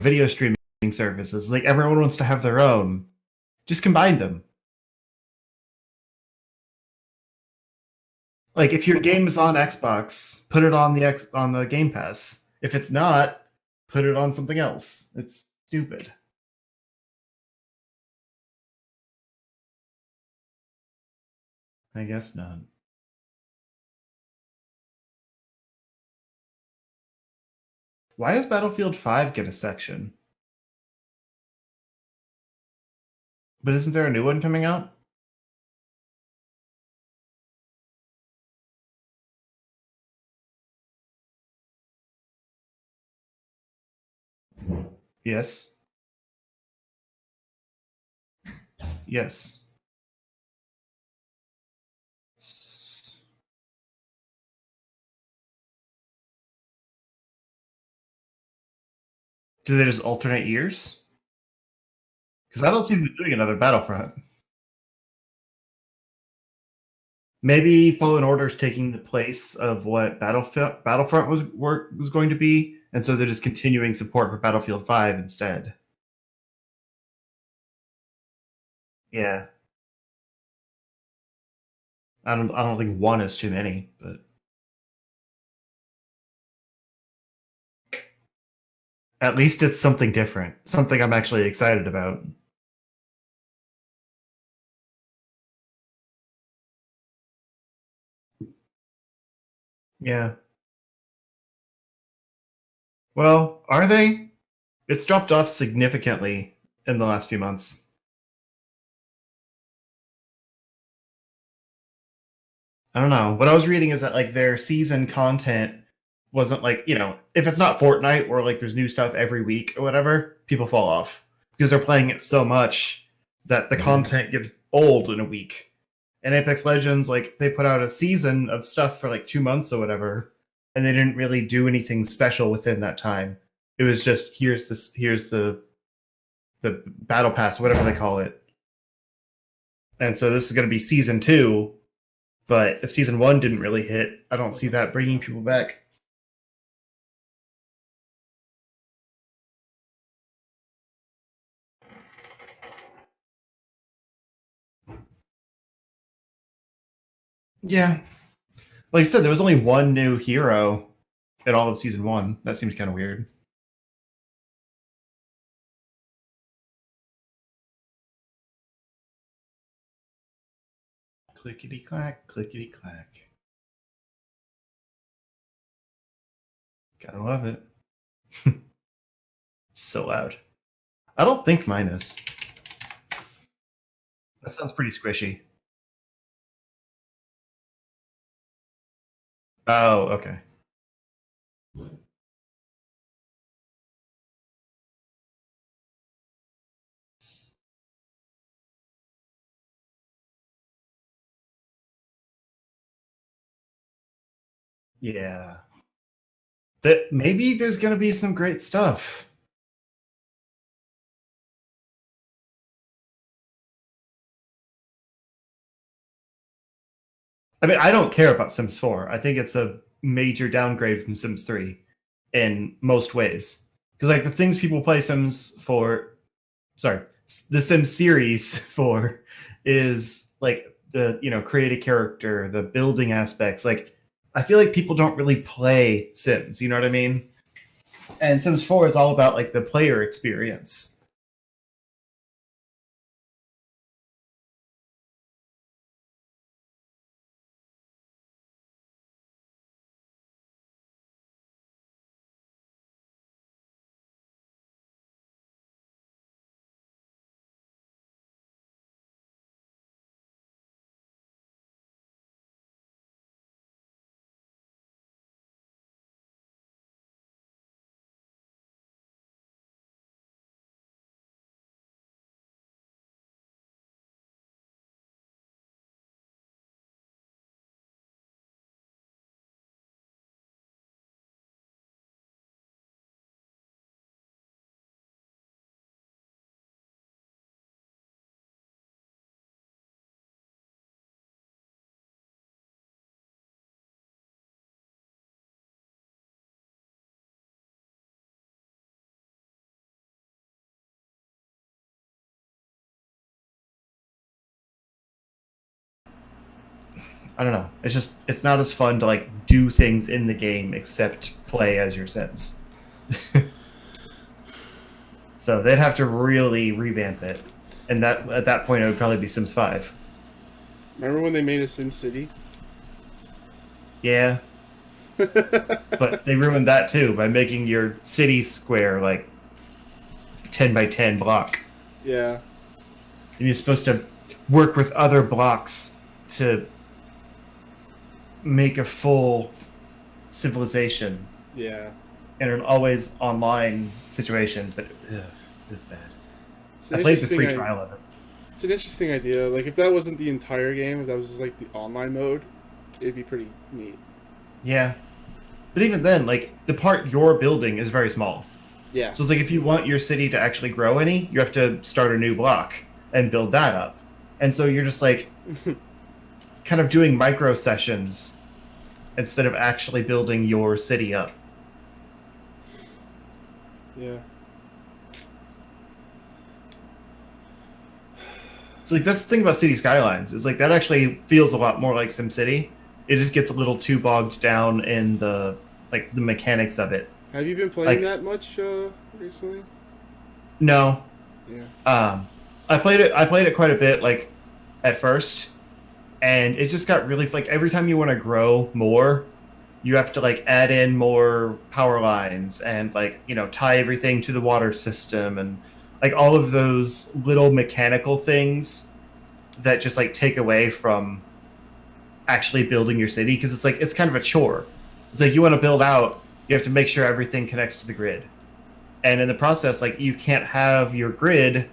video streaming services. Like everyone wants to have their own. Just combine them. Like if your game is on Xbox, put it on the Game Pass. If it's not, put it on something else. It's stupid. I guess not. Why does Battlefield 5 get a section? But isn't there a new one coming out? Yes. Yes. Do they just alternate years? Because I don't see them doing another Battlefront. Maybe Fallen Order is taking the place of what Battlefront was going to be, and so they're just continuing support for Battlefield 5 instead. Yeah, I don't think one is too many, but at least it's something different, something I'm actually excited about. Yeah. Well, are they? It's dropped off significantly in the last few months. I don't know. What I was reading is that like their season content wasn't like, if it's not Fortnite where like there's new stuff every week or whatever, people fall off because they're playing it so much that the content gets old in a week. And Apex Legends, like they put out a season of stuff for like 2 months or whatever, and they didn't really do anything special within that time. It was just here's the battle pass, whatever they call it. And so this is going to be season 2, but if season 1 didn't really hit, I don't see that bringing people back. Yeah, like I said, there was only one new hero in all of season 1. That seems kind of weird. Clickety clack, clickety clack. Gotta love it. So loud. I don't think mine is. That sounds pretty squishy. Oh, okay. Yeah. That maybe there's gonna be some great stuff. I mean, I don't care about Sims 4. I think it's a major downgrade from Sims 3 in most ways. Because like the things people play Sims for, sorry, the Sims series for is like the create a character, the building aspects. Like I feel like people don't really play Sims. You know what I mean? And Sims 4 is all about like the player experience. I don't know. It's not as fun to like do things in the game except play as your Sims. So they'd have to really revamp it, and that at that point it would probably be Sims 5. Remember when they made a Sim City? Yeah, but they ruined that too by making your city square like 10 by 10 block, Yeah. and you're supposed to work with other blocks to make a full civilization Yeah. in an always online situation. But it's bad. It's an I played the interesting free i- trial of it. It's an interesting idea. Like, if that wasn't the entire game, if that was just like the online mode, it'd be pretty neat. Yeah, but even then, like the part you're building is very small. Yeah. So it's like if you want your city to actually grow any, you have to start a new block and build that up. And so you're just like kind of doing micro sessions instead of actually building your city up. Yeah. So like that's the thing about City Skylines is like that actually feels a lot more like SimCity. It just gets a little too bogged down in the like the mechanics of it. Have you been playing Like- that much recently? No, Yeah. I played it quite a bit like at first, and it just got really like every time you want to grow more, you have to like add in more power lines and like tie everything to the water system and like all of those little mechanical things that just like take away from actually building your city, because it's like it's kind of a chore. It's like you want to build out, you have to make sure everything connects to the grid, and in the process like you can't have your grid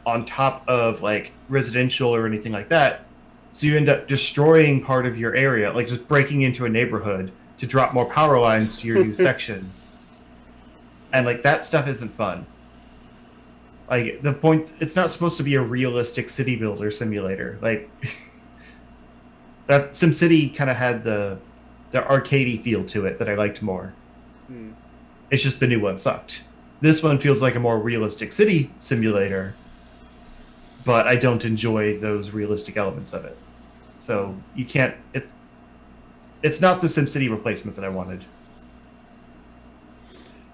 on top of like residential or anything like that, so you end up destroying part of your area, like just breaking into a neighborhood to drop more power lines to your new section, and like that stuff isn't fun. Like the point, it's not supposed to be a realistic city builder simulator. Like that SimCity kind of had the arcadey feel to it that I liked more. Hmm. It's just the new one sucked. This one feels like a more realistic city simulator, but I don't enjoy those realistic elements of it. So you can't. It's not the SimCity replacement that I wanted,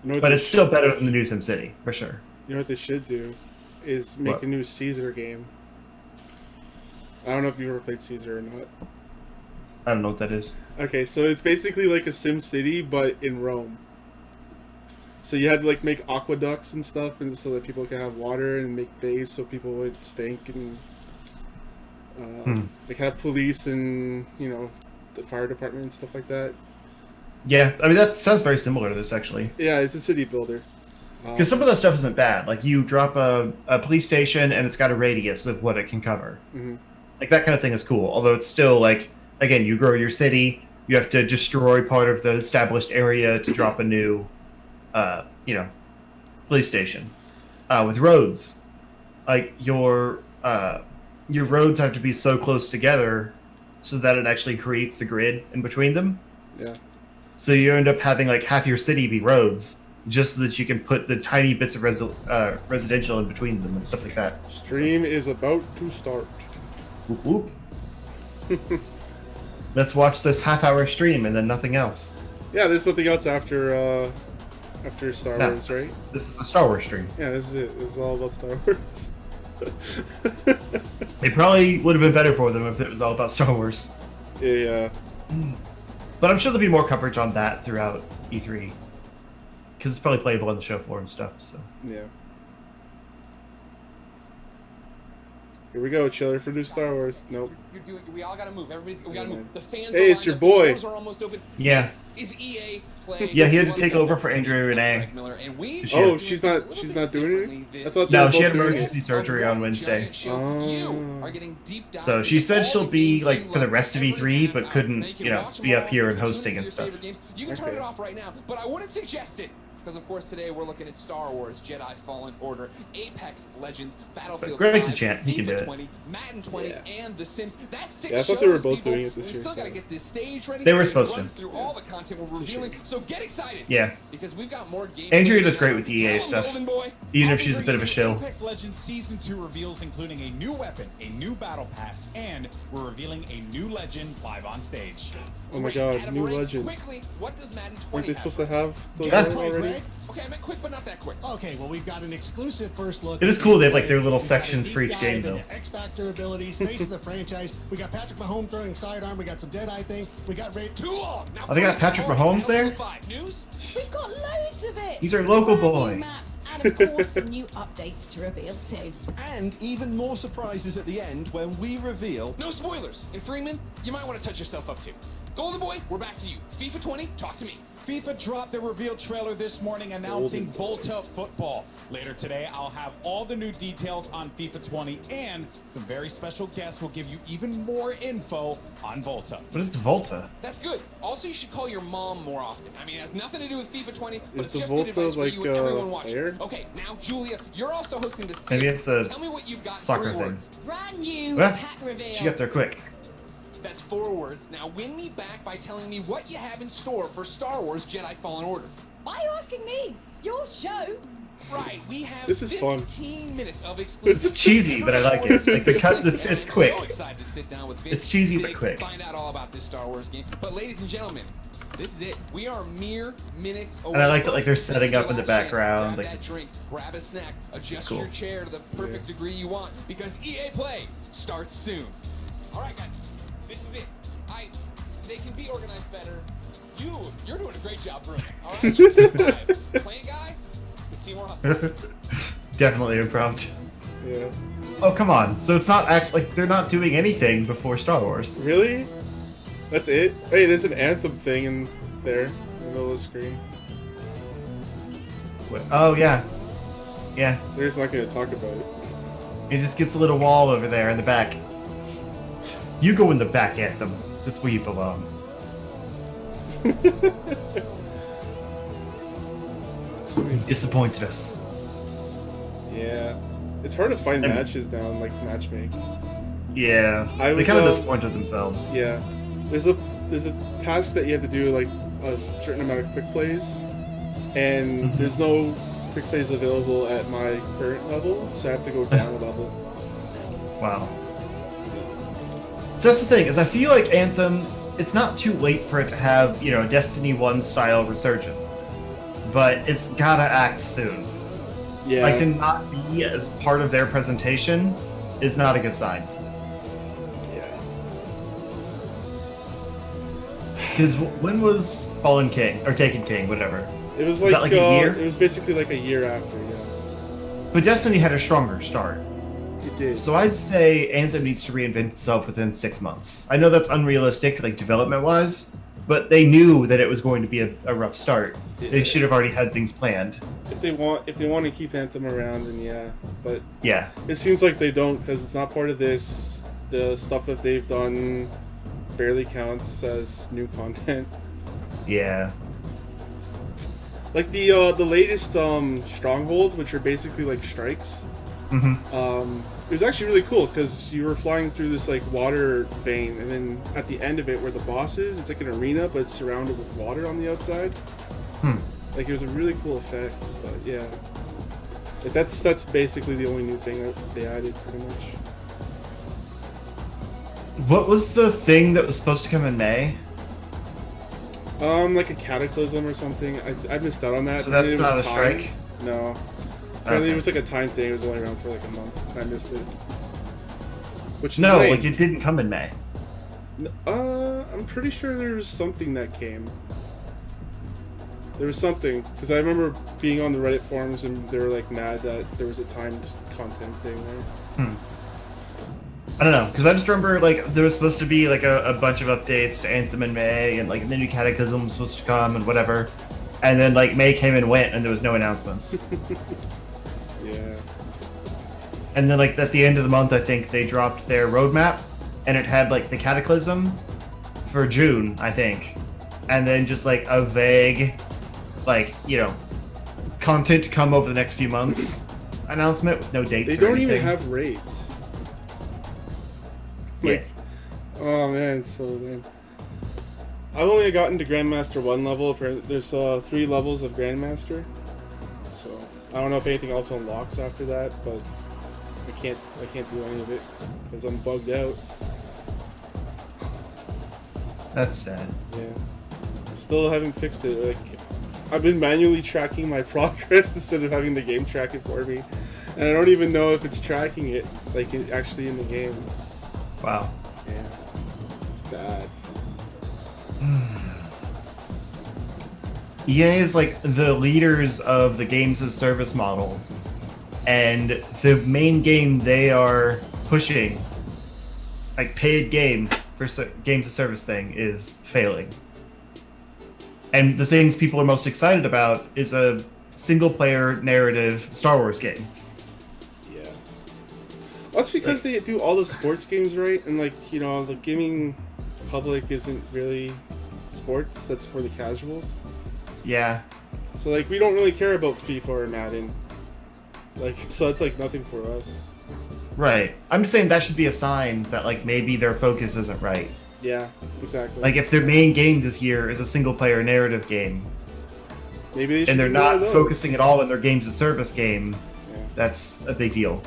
You know what but they it's still better than the new SimCity for sure. You know what they should do is make What? a new Caesar game. I don't know if you ever played Caesar or not. I don't know what that is. Okay, so it's basically like a Sim City, but in Rome. So you had to like make aqueducts and stuff, and so that people can have water, and make bays so people would stink, and like have police and the fire department and stuff like that. Yeah, I mean that sounds very similar to this actually. Yeah, it's a city builder. Because some of that stuff isn't bad. Like you drop a police station and it's got a radius of what it can cover. Mhm. Like that kind of thing is cool. Although it's still like, again, you grow your city, you have to destroy part of the established area to drop a new, police station. With roads, like your roads have to be so close together so that it actually creates the grid in between them. Yeah. So you end up having like half your city be roads, just so that you can put the tiny bits of residential in between them and stuff like that. Stream is about to start. Whoop whoop. Let's watch this half-hour stream and then nothing else. Yeah, there's nothing else after Star No, Wars, right? This is a Star Wars stream. Yeah, this is it. This is all about Star Wars. It probably would have been better for them if it was all about Star Wars. Yeah. But I'm sure there'll be more coverage on that throughout E3. Because it's probably playable on the show floor and stuff, so. Yeah. Here we go, Chiller for new Star Wars. Nope. You're doing. We all gotta move. We gotta move. The fans. Hey, are it's lined your up, boy. The doors are almost open. Yeah. Is EA playing? Yeah, he had to One take second. over for Andrea Renee. Frank Miller, and we She- Oh, are she's doing not. things a She's little not bit doing differently it. I this thought they No, were she had both doing emergency it. surgery on Wednesday. Giant show. Oh. You are getting deep dives So she into said all she'll the be games like you for the love rest of every E3, half but hour. couldn't, Now you can you know, watch them be up all, here and tune hosting into and your stuff. favorite games. You can turn Okay. it off right now, but I wouldn't suggest it. Because of course today we're looking at Star Wars Jedi Fallen Order, Apex Legends, Battlefield Greg's a 5, champ. He can do FIFA it. 20, Madden 20, Yeah. and The Sims. That's 6 Yeah, I shows, thought they were both people. doing it this We year, still got to so- get this stage ready. They were to supposed run to. through all the content we're It's a revealing. shame. So get excited. Yeah. Because we've got more games. Andrea does great with the EA Tell 'em, stuff. Golden Boy. Even I'll if be she's a bit of a bringing shill. you Apex Legends Season 2 reveals, including a new weapon, a new battle pass, and we're revealing a new legend live on stage. Oh my Wait, god, Adam new Ray, legend. Quickly, what does Madden 20 Weren't they supposed to for us? have those Yeah. out Play, already? Greg? Okay, I meant quick, but not that quick. Okay, well, we've got an exclusive first look. It is cool they have, like, their little We've got a sections for deep each game, dive into though. X Factor abilities, face of the franchise. We got Patrick Mahomes throwing sidearm. We got some Deadeye thing. We got Ray. Too long. Now Oh, they got for Patrick Mahomes, Mahomes there? Battlefield 5 News? We've got loads of it. He's our local Brand boy. New maps and of course some new updates to reveal too. And even more surprises at the end when we reveal No spoilers. And Freeman, you might want to touch yourself up too. Golden Boy, we're back to you. FIFA 20, talk to me. FIFA dropped their reveal trailer this morning announcing Volta Football. Later today, I'll have all the new details on FIFA 20, and some very special guests will give you even more info on Volta. What is the Volta? That's good. Also, you should call your mom more often. I mean, it has nothing to do with FIFA 20, but Is it's the just good Volta advice for like, you and everyone watching. player? Okay, now Julia, you're also hosting the Maybe Sims. it's a Tell me what you've got. soccer 3 thing. words. Brand new Well, pack reveal. She got there quick. That's 4 words. Now win me back by telling me what you have in store for Star Wars Jedi Fallen Order. Why are you asking me? It's your show. Right, we have This is fun. 15 minutes of exclusive. It's cheesy, but I like it. Like, the cut- it's I'm quick. So excited to sit down with Vince It's cheesy, but Stig quick. and find out all about this Star Wars game. But ladies and gentlemen, this is it. We are mere minutes away. And I like that, like, they're folks. This setting is your up in the last chance. background, Grab like, that it's- drink, grab a snack, adjust cool. your chair to the perfect degree you want because EA Play starts soon. All right, guys, this is it. They can be organized better. You're doing a great job, Bruno. All right, you take 5. Playing guy, Seymour Hustle. Definitely improv. Yeah. Oh, come on. So it's not actually, like, they're not doing anything before Star Wars. Really? That's it? Hey, there's an anthem thing in there, in the middle of the screen. Oh, yeah. Yeah. They're just not going to talk about it. It just gets a little wall over there in the back. You go in the back, Anthem. That's where you belong. You disappointed us. Yeah. It's hard to find And- matches down, like matchmake. Yeah. I They was, kind of uh, disappointed themselves. Yeah. There's a task that you have to do, like a certain amount of quick plays, and there's no quick plays available at my current level, so I have to go down a level. Wow. So that's the thing, is I feel like Anthem, it's not too late for it to have, you know, a Destiny 1 style resurgence. But it's gotta act soon. Yeah. Like, to not be as part of their presentation is not a good sign. Yeah. Because when was Fallen King, or Taken King, whatever? It was Was that like a year? It was basically like a year after, yeah. But Destiny had a stronger start. It did. So I'd say Anthem needs to reinvent itself within 6 months. I know that's unrealistic, like, development-wise, but they knew that it was going to be a rough start. They should have already had things planned. If they want to keep Anthem around, then yeah. But Yeah. it seems like they don't, because it's not part of this. The stuff that they've done barely counts as new content. Yeah. Like the latest Stronghold, which are basically like strikes. Mm-hmm. It was actually really cool because you were flying through this like water vein, and then at the end of it, where the boss is, it's like an arena, but it's surrounded with water on the outside. Like it was a really cool effect, but yeah, like, that's basically the only new thing that they added, pretty much. What was the thing that was supposed to come in May? Like a cataclysm or something. I missed out on that. So that's and it was not a strike? timed. No. Apparently Okay. it was like a time thing. It was only around for like a month, and I missed it. Which is No, lame. like it didn't come in May. I'm pretty sure there was something that came. There was something, because I remember being on the Reddit forums and they were like mad that there was a timed content thing there. I don't know, because I just remember like there was supposed to be like a bunch of updates to Anthem in May, and like the new Cataclysm was supposed to come and whatever, and then like May came and went, and there was no announcements. Yeah. And then like at the end of the month, I think they dropped their roadmap, and it had like the Cataclysm for June, I think, and then just like a vague, like, you know, content to come over the next few months announcement with no dates. They or don't even anything. have raids. Yeah. Like, oh man, it's so lame. I've only gotten to Grandmaster 1 level. There's 3 levels of Grandmaster. So I don't know if anything else unlocks after that, but I can't do any of it because I'm bugged out. That's sad. Yeah. Still haven't fixed it. Like, I've been manually tracking my progress instead of having the game track it for me. And I don't even know if it's tracking it, like, actually in the game. Wow. Yeah. It's bad. EA is like the leaders of the games as service model, and the main game they are pushing, like paid game for games as service thing, is failing. And the things people are most excited about is a single player narrative Star Wars game. Yeah. Well, that's because they do all the sports games right, and like, you know, the gaming public isn't really sports, that's for the casuals. Yeah. So like, we don't really care about FIFA or Madden. Like, so it's like nothing for us. Right. I'm just saying that should be a sign that like maybe their focus isn't right. Yeah, exactly. Like if their main game this year is a single player narrative game, maybe they should and they're do more not of those. focusing at all on their games as service game, Yeah. that's a big deal.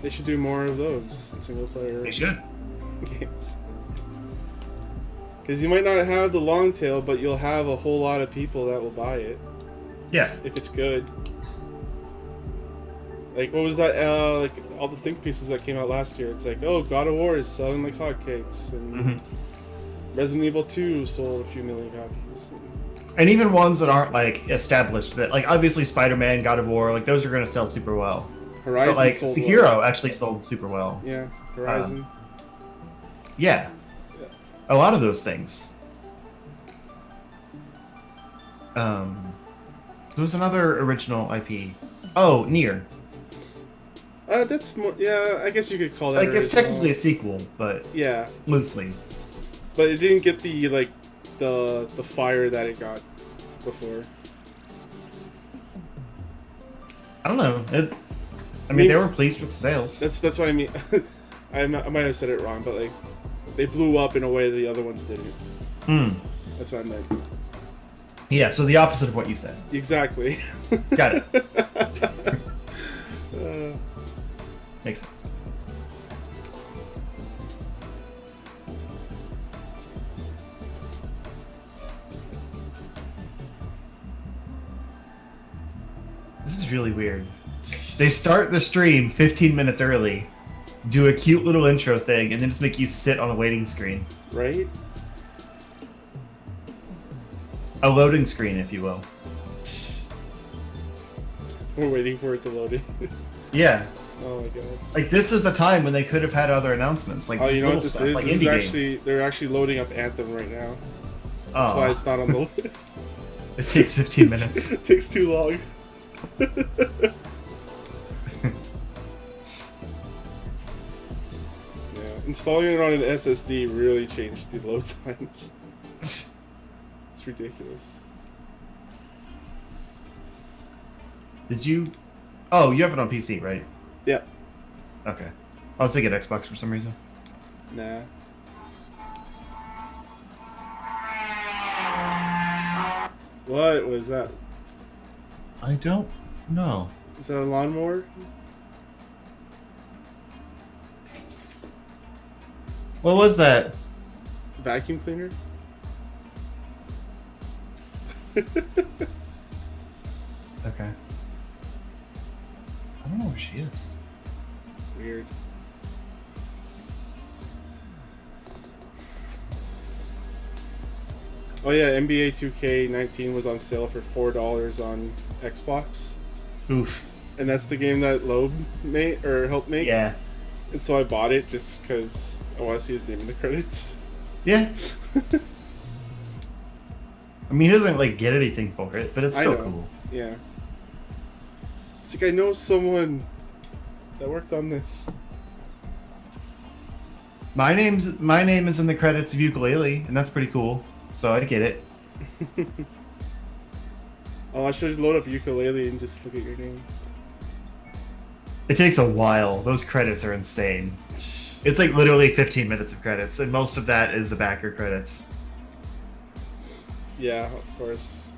They should do more of those single player They should. games. Because you might not have the long tail, but you'll have a whole lot of people that will buy it Yeah. if it's good. Like, what was that? Like all the think pieces that came out last year. It's like, oh, God of War is selling like hotcakes, and Mhm. Resident Evil 2 sold a few million copies. And even ones that aren't like established, that like obviously Spider-Man, God of War, like those are gonna sell super well. Horizon But like sold Sekiro well. actually sold super well. Yeah, Horizon. Yeah. A lot of those things. There was another original IP. Oh, Nier. That's more. Yeah, I guess you could call that. Like it's original. technically a sequel, but Yeah, loosely. but it didn't get the like the fire that it got before. I don't know. I mean, they were pleased with the sales. That's what I mean. I might have said it wrong, but like they blew up in a way the other ones didn't. Hmm. That's what I meant. Yeah, so the opposite of what you said. Exactly. Got it. Uh, Makes sense. This is really weird. They start the stream 15 minutes early, do a cute little intro thing, and then just make you sit on a waiting screen. right? A loading screen, if you will. We're waiting for it to load in. Yeah. Oh my god. Like, this is the time when they could have had other announcements. Like, Oh, just you know little what this stuff, is? like This is indie actually games. they're actually loading up Anthem right now. That's why Oh, it's not on the list. it takes 15 minutes. It takes too long. Yeah, installing it on an SSD really changed the load times. It's ridiculous. Did you... Oh, you have it on PC, right? Yeah. Okay. I was thinking Xbox for some reason. Nah. What was that? I don't know. Is that a lawnmower? What was that? Vacuum cleaner? Okay. I don't know where she is. Weird. Oh yeah, NBA 2K19 was on sale for $4 on Xbox, Oof. and that's the game that Loeb made or helped make. Yeah. And so I bought it just because I want to see his name in the credits. Yeah. I mean, he doesn't, like, get anything for it, but it's I still know. cool. Yeah. It's like I know someone that worked on this. My name is in the credits of Ukulele, and that's pretty cool. So I get it. Oh, I should load up ukulele and just look at your name. It takes a while. Those credits are insane. It's like literally 15 minutes of credits, and most of that is the backer credits. Yeah, of course.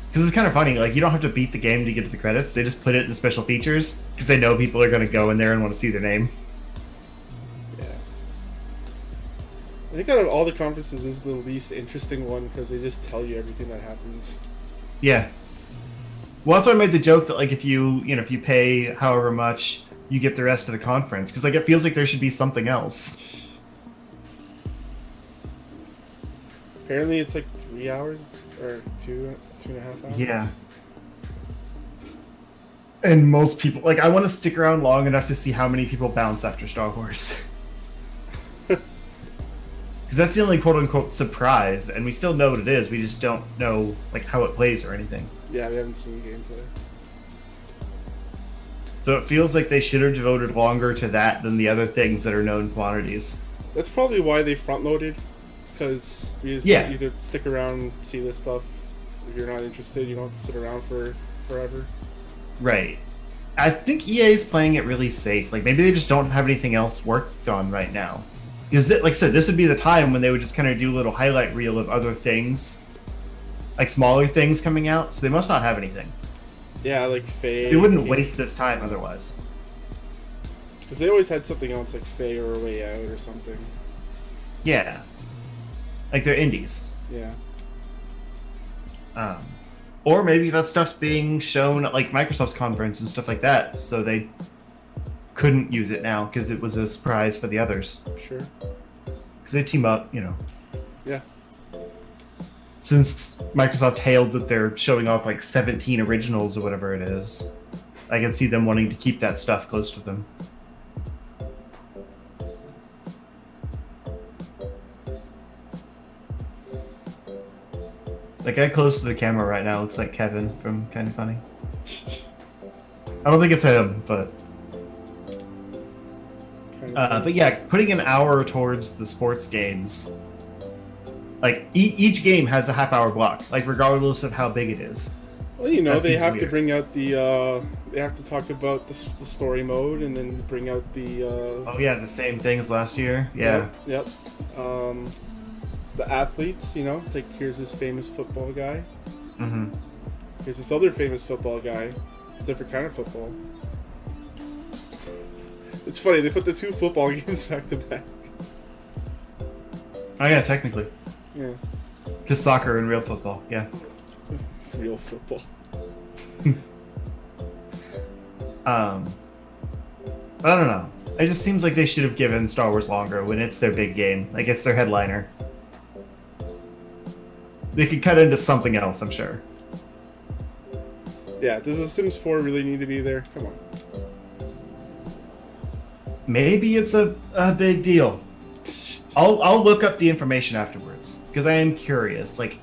Because it's kind of funny, like, you don't have to beat the game to get to the credits. They just put it in the special features, because they know people are going to go in there and want to see their name. Yeah. I think out of all the conferences, this is the least interesting one, because they just tell you everything that happens. Yeah. Well, that's why I made the joke that, like, if you pay however much, you get the rest of the conference. Because, like, it feels like there should be something else. Apparently it's like 3 hours, or 2.5 hours. Yeah. And most people, like, I want to stick around long enough to see how many people bounce after Star Wars. Because that's the only quote-unquote surprise, and we still know what it is, we just don't know, like, how it plays or anything. Yeah, we haven't seen gameplay. So it feels like they should have devoted longer to that than the other things that are known quantities. That's probably why they front-loaded. It's because you just want you to stick around, see this stuff. If you're not interested, you don't have to sit around for forever. Right. I think EA is playing it really safe. Like, maybe they just don't have anything else worked on right now. Because, like I said, this would be the time when they would just kind of do a little highlight reel of other things. Like, smaller things coming out. So they must not have anything. Yeah, like Faye. They wouldn't waste this time otherwise. Because they always had something else like Faye or A Way Out or something. Yeah. Like, they're indies. Yeah. Or maybe that stuff's being shown at, like, Microsoft's conference and stuff like that, so they couldn't use it now because it was a surprise for the others. Sure. Because they team up, you know. Yeah. Since Microsoft hailed that they're showing off, like, 17 originals or whatever it is, I can see them wanting to keep that stuff close to them. That guy close to the camera right now looks like Kevin from Kinda Funny. I don't think it's him, but... but yeah, putting an hour towards the sports games... Like, each game has a half-hour block, like, regardless of how big it is. Well, you know, That they seems have to weird. bring out the, they have to talk about the story mode and then bring out the, Oh yeah, the same thing as last year? Yeah. Yep. The athletes, you know, it's like, here's this famous football guy. Mm-hmm. Here's this other famous football guy. Different kind of football. It's funny, they put the two football games back to back. Oh yeah, technically. Yeah. Because soccer and real football, yeah. Real football. I don't know. It just seems like they should have given Star Wars longer when it's their big game. Like, it's their headliner. They could cut into something else, I'm sure. Yeah, does The Sims 4 really need to be there? Come on. Maybe it's a big deal. I'll look up the information afterwards, because I am curious. Like,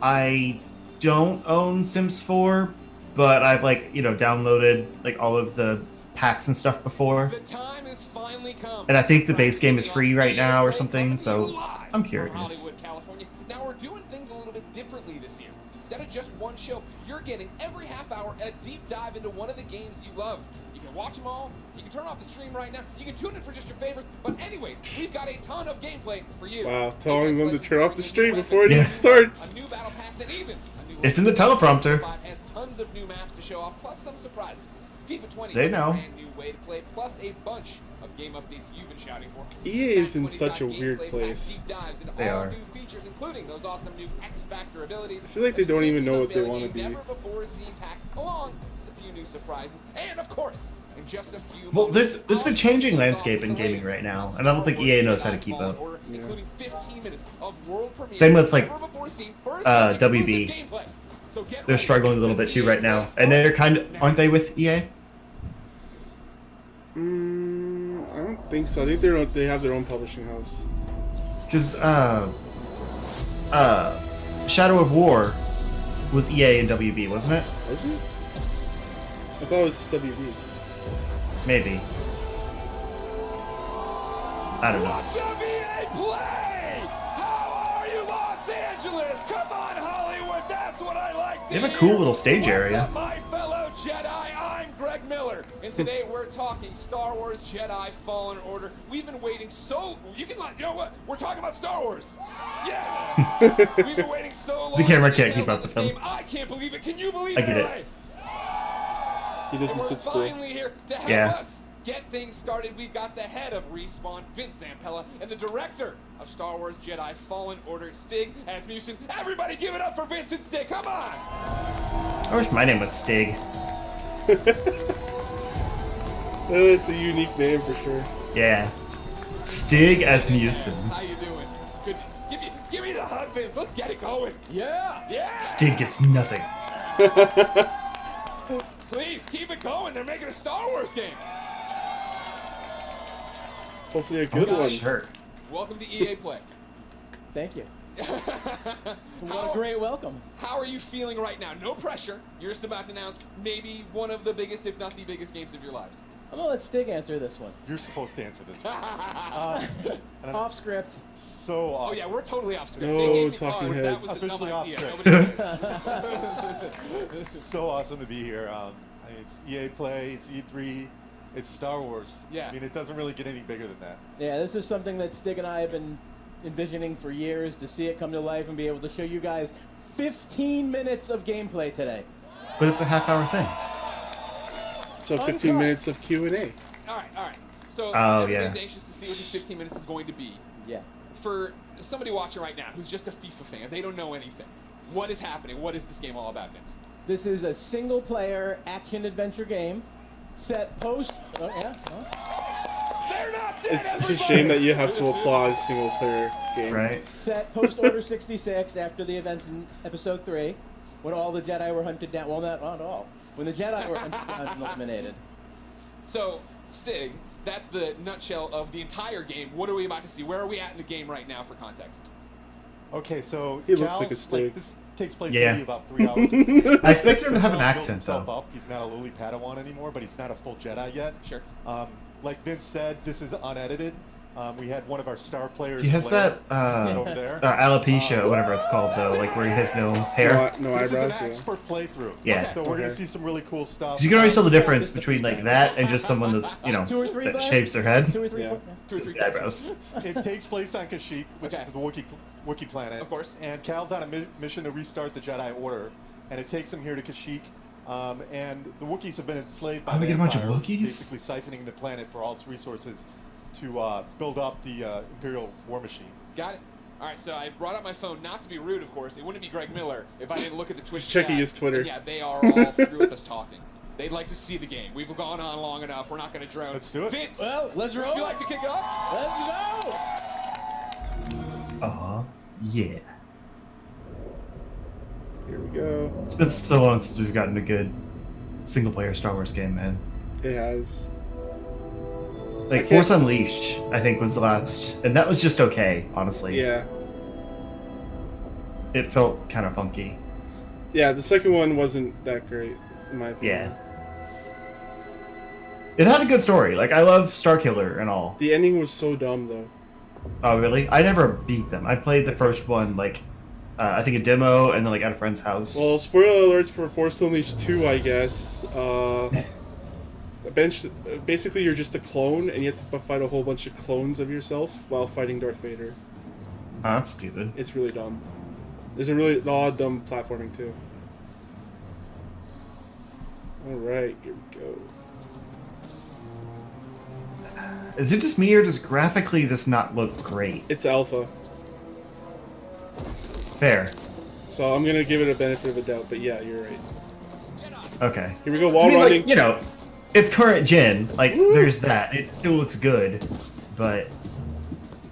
I don't own Sims 4, but I've, like, you know, downloaded, like, all of the packs and stuff before. The time has finally come. And I think the base game is free right now or something, so I'm curious. Hollywood, California. Now we're doing things a little bit differently this year. Instead of just one show, you're getting every half hour a deep dive into one of the games you love. You can watch them all. You can turn off the stream right now. You can tune in for just your favorites. But anyways, we've got a ton of gameplay for you. Wow, telling them to turn off the stream weapon, before it even Yeah. starts. A new battle pass and even a new It's in the teleprompter. 5 has tons of new maps to show off, plus some surprises. FIFA 20 They is know. a brand new way to play, plus a bunch of game updates you've been shouting for. EA is in Match 20's such a got weird gameplay place. packs, deep dives into They all are. new features, including those awesome new X Factor abilities. I feel like they The don't even Sims know what they unveiling wanna a be. Never before seen pack, along with a few new surprises, and of course, in just a few Well, moments, there's a I'll changing kick things landscape off in with the gaming latest right now, on and I don't think Star EA Wars knows how to Jedi keep Fallen up. Order, including 15 minutes of world premiere, Same with, like, never before seen first WB. exclusive gameplay. So get They're ready, struggling a little bit because too right now. EA And they're starts kind of, now. aren't they with E EA? I don't think so. I think they have their own publishing house. Because, Shadow of War was EA and WB, wasn't it? Was it? I thought it was just WB. Maybe. I don't know. Watch a VA play! How are you, Los Angeles. Come on, Hollywood. That's what I like to They have a hear. cool little stage What's area. up, my fellow Jedi? I'm Greg Miller, and today we're talking Star Wars Jedi Fallen Order. We've been waiting so... You know what? We're talking about Star Wars. Yes. We've been waiting so long. The camera for can't details keep up on with this him. game. I can't believe it. Can you believe I it? get it. LA? He doesn't And we're sit still. finally here to help Yeah. us get things started. We've got the head of Respawn, Vince Zampella, and the director of Star Wars Jedi Fallen Order, Stig Asmussen. Everybody give it up for Vince and Stig. Come on! I wish my name was Stig. It's a unique name for sure. Yeah. Stig Asmussen. How you doing? Goodness. Give me the hug, Vince. Let's get it going. Yeah. Yeah! Stig gets nothing. Please, keep it going. They're making a Star Wars game. Hopefully a good one. Sure. Welcome to EA Play. Thank you. What How- a great welcome. How are you feeling right now? No pressure. You're just about to announce maybe one of the biggest, if not the biggest, games of your lives. I'm gonna let Stig answer this one. You're supposed to answer this one. And Off script. so Oh awesome. yeah, we're totally off script. No They gave me talking cards. That heads. was a dumb Officially off idea. script. Nobody cares. So awesome to be here. I mean, it's EA Play, it's E3, it's Star Wars. Yeah. I mean, it doesn't really get any bigger than that. Yeah, this is something that Stig and I have been envisioning for years, to see it come to life and be able to show you guys 15 minutes of gameplay today. But it's a half-hour thing. So 15 Uncut. minutes of Q&A. All right. So Oh, everybody's yeah. anxious to see what this 15 minutes is going to be. Yeah. For somebody watching right now who's just a FIFA fan, they don't know anything. What is happening? What is this game all about, Vince? This is a single-player action-adventure game set post... Oh, yeah? Huh? They're not dead, It's a shame that you have to applaud a single player game. Right? Set post-Order 66 after the events in Episode 3, when all the Jedi were hunted down. Well, not all. When the Jedi were eliminated. So, Stig, that's the nutshell of the entire game. What are we about to see? Where are we at in the game right now for context? Okay, so He looks like a Cal's, Stig. this takes place Yeah. maybe about 3 hours ago. I expected him to have an Cal built accent, himself though. up. He's not a lowly Padawan anymore, but he's not a full Jedi yet. Sure. Like Vince said, this is unedited. We had one of our star players. He has Blair, that, over there. alopecia, whatever it's called, though, like where he has no hair. No This is an eyebrows. Yeah. expert playthrough. Yeah. So we're Okay. gonna see some really cool stuff. You can always tell the difference between, like, that and just someone that's, you know, 2 or 3 that left? shaves their head. 2 or 3 Yeah. yeah. 2 or 3 The eyebrows. It takes place on Kashyyyk, which Okay. is the Wookiee planet. Of course. And Cal's on a mission to restart the Jedi Order, and it takes him here to Kashyyyk. And the Wookiees have been enslaved by Oh, we the get a bunch of Empire, Wookiees? basically siphoning the planet for all its resources to build up the Imperial war machine. Got it. All right, so I brought up my phone, not to be rude, of course. It wouldn't be Greg Miller if I didn't look at the Twitch Just checking chat. his Twitter. And yeah, they are all through with us talking. They'd like to see the game. We've gone on long enough. We're not going to drone. Let's do it. Vince, Well, let's roll. would you like to kick it off? Let's go! Aw, yeah. Here we go. It's been so long since we've gotten a good single-player Star Wars game, man. It has. Like, Okay. Force Unleashed, I think, was the last, and that was just okay, honestly. Yeah. It felt kind of funky. Yeah, the second one wasn't that great, in my opinion. Yeah. It had a good story. Like, I love Starkiller and all. The ending was so dumb, though. Oh, really? I never beat them. I played the first one, like, I think a demo, and then, like, at a friend's house. Well, spoiler alerts for Force Unleashed 2, I guess. Basically, you're just a clone, and you have to fight a whole bunch of clones of yourself while fighting Darth Vader. Oh, that's stupid. It's really dumb. There's a really lot of dumb platforming, too. Alright, here we go. Is it just me, or does graphically this not look great? It's alpha, Fair. so I'm gonna give it a benefit of a doubt, but yeah, you're right. Okay. Here we go, I wall mean, running. like, you know, it's current gen. Like, there's that. It still looks good, but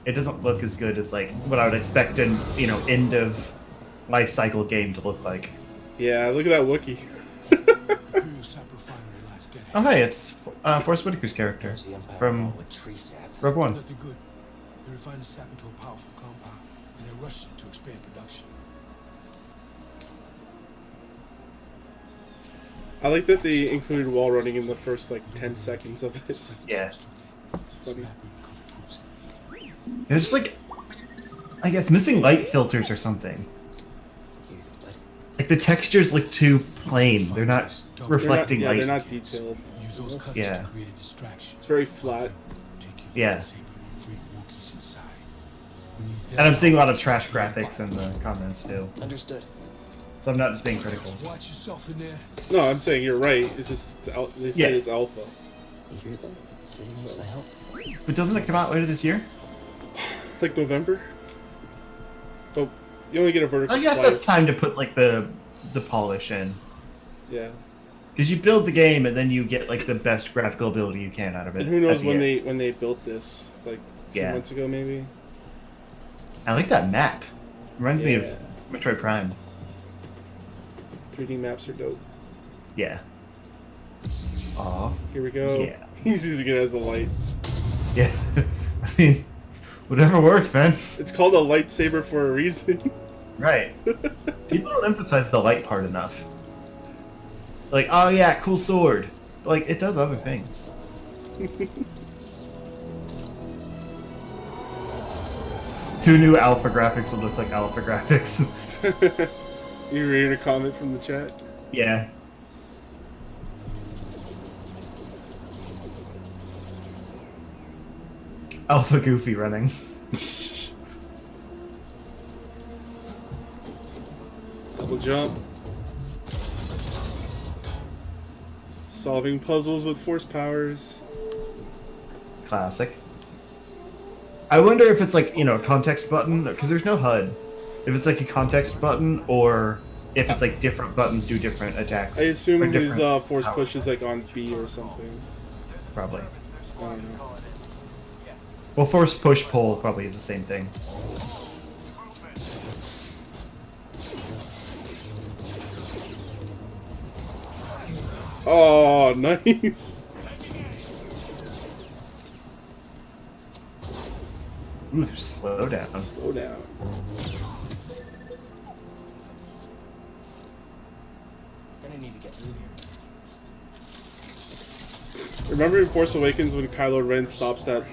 it doesn't look as good as, like, what I would expect an, you know, end of life cycle game to look like. Yeah, look at that Wookiee. Oh, hey, it's Forrest Whitaker's character from Rogue One. Nothing good. They refine the sap into a powerful compound, and they rush it to expand production. I like that they included wall running in the first, like, 10 seconds of this. Yeah. It's funny. It's just like, I guess, missing light filters or something. Like the textures look too plain. They're not reflecting yeah, light. they're not detailed. Use those cutters Yeah. to create a distraction. It's very flat. Take your Yeah. lightsaber and free the Wookiees inside. We need And I'm that seeing a lot of trash graphics in the comments too. Understood. So I'm not just being critical. Watch yourself in there. No, I'm saying you're right. It's just they say Yeah. it's alpha. You hear that? City needs my help. But doesn't it come out later this year? Like November. But you only get a vertical. I guess slice. that's time to put like the polish in. Yeah. Because you build the game and then you get like the best graphical ability you can out of it. And who knows at the when end. they built this? Like a few Yeah. months ago, maybe. I like that map. Reminds me of Yeah. Metroid Prime. 3D maps are dope. Yeah. Aw. Here we go. Yeah. He's using it as a light. Yeah. I mean, whatever works, man. It's called a lightsaber for a reason. Right. People don't emphasize the light part enough. Like, oh yeah, cool sword. Like, it does other things. Who knew alpha graphics would look like alpha graphics? You reading a comment from the chat? Yeah. Alpha Goofy running. Double jump. Solving puzzles with force powers. Classic. I wonder if it's like, you know, a context button, because there's no HUD. If it's like a context button, or if it's like different buttons do different attacks. I assume or his different force powers. push is like on B or something. Probably. I don't know. Well, force push pull probably is the same thing. Oh, nice. Ooh, there's slow down. Slow down. Gonna need to get through here. Remember in Force Awakens when Kylo Ren stops that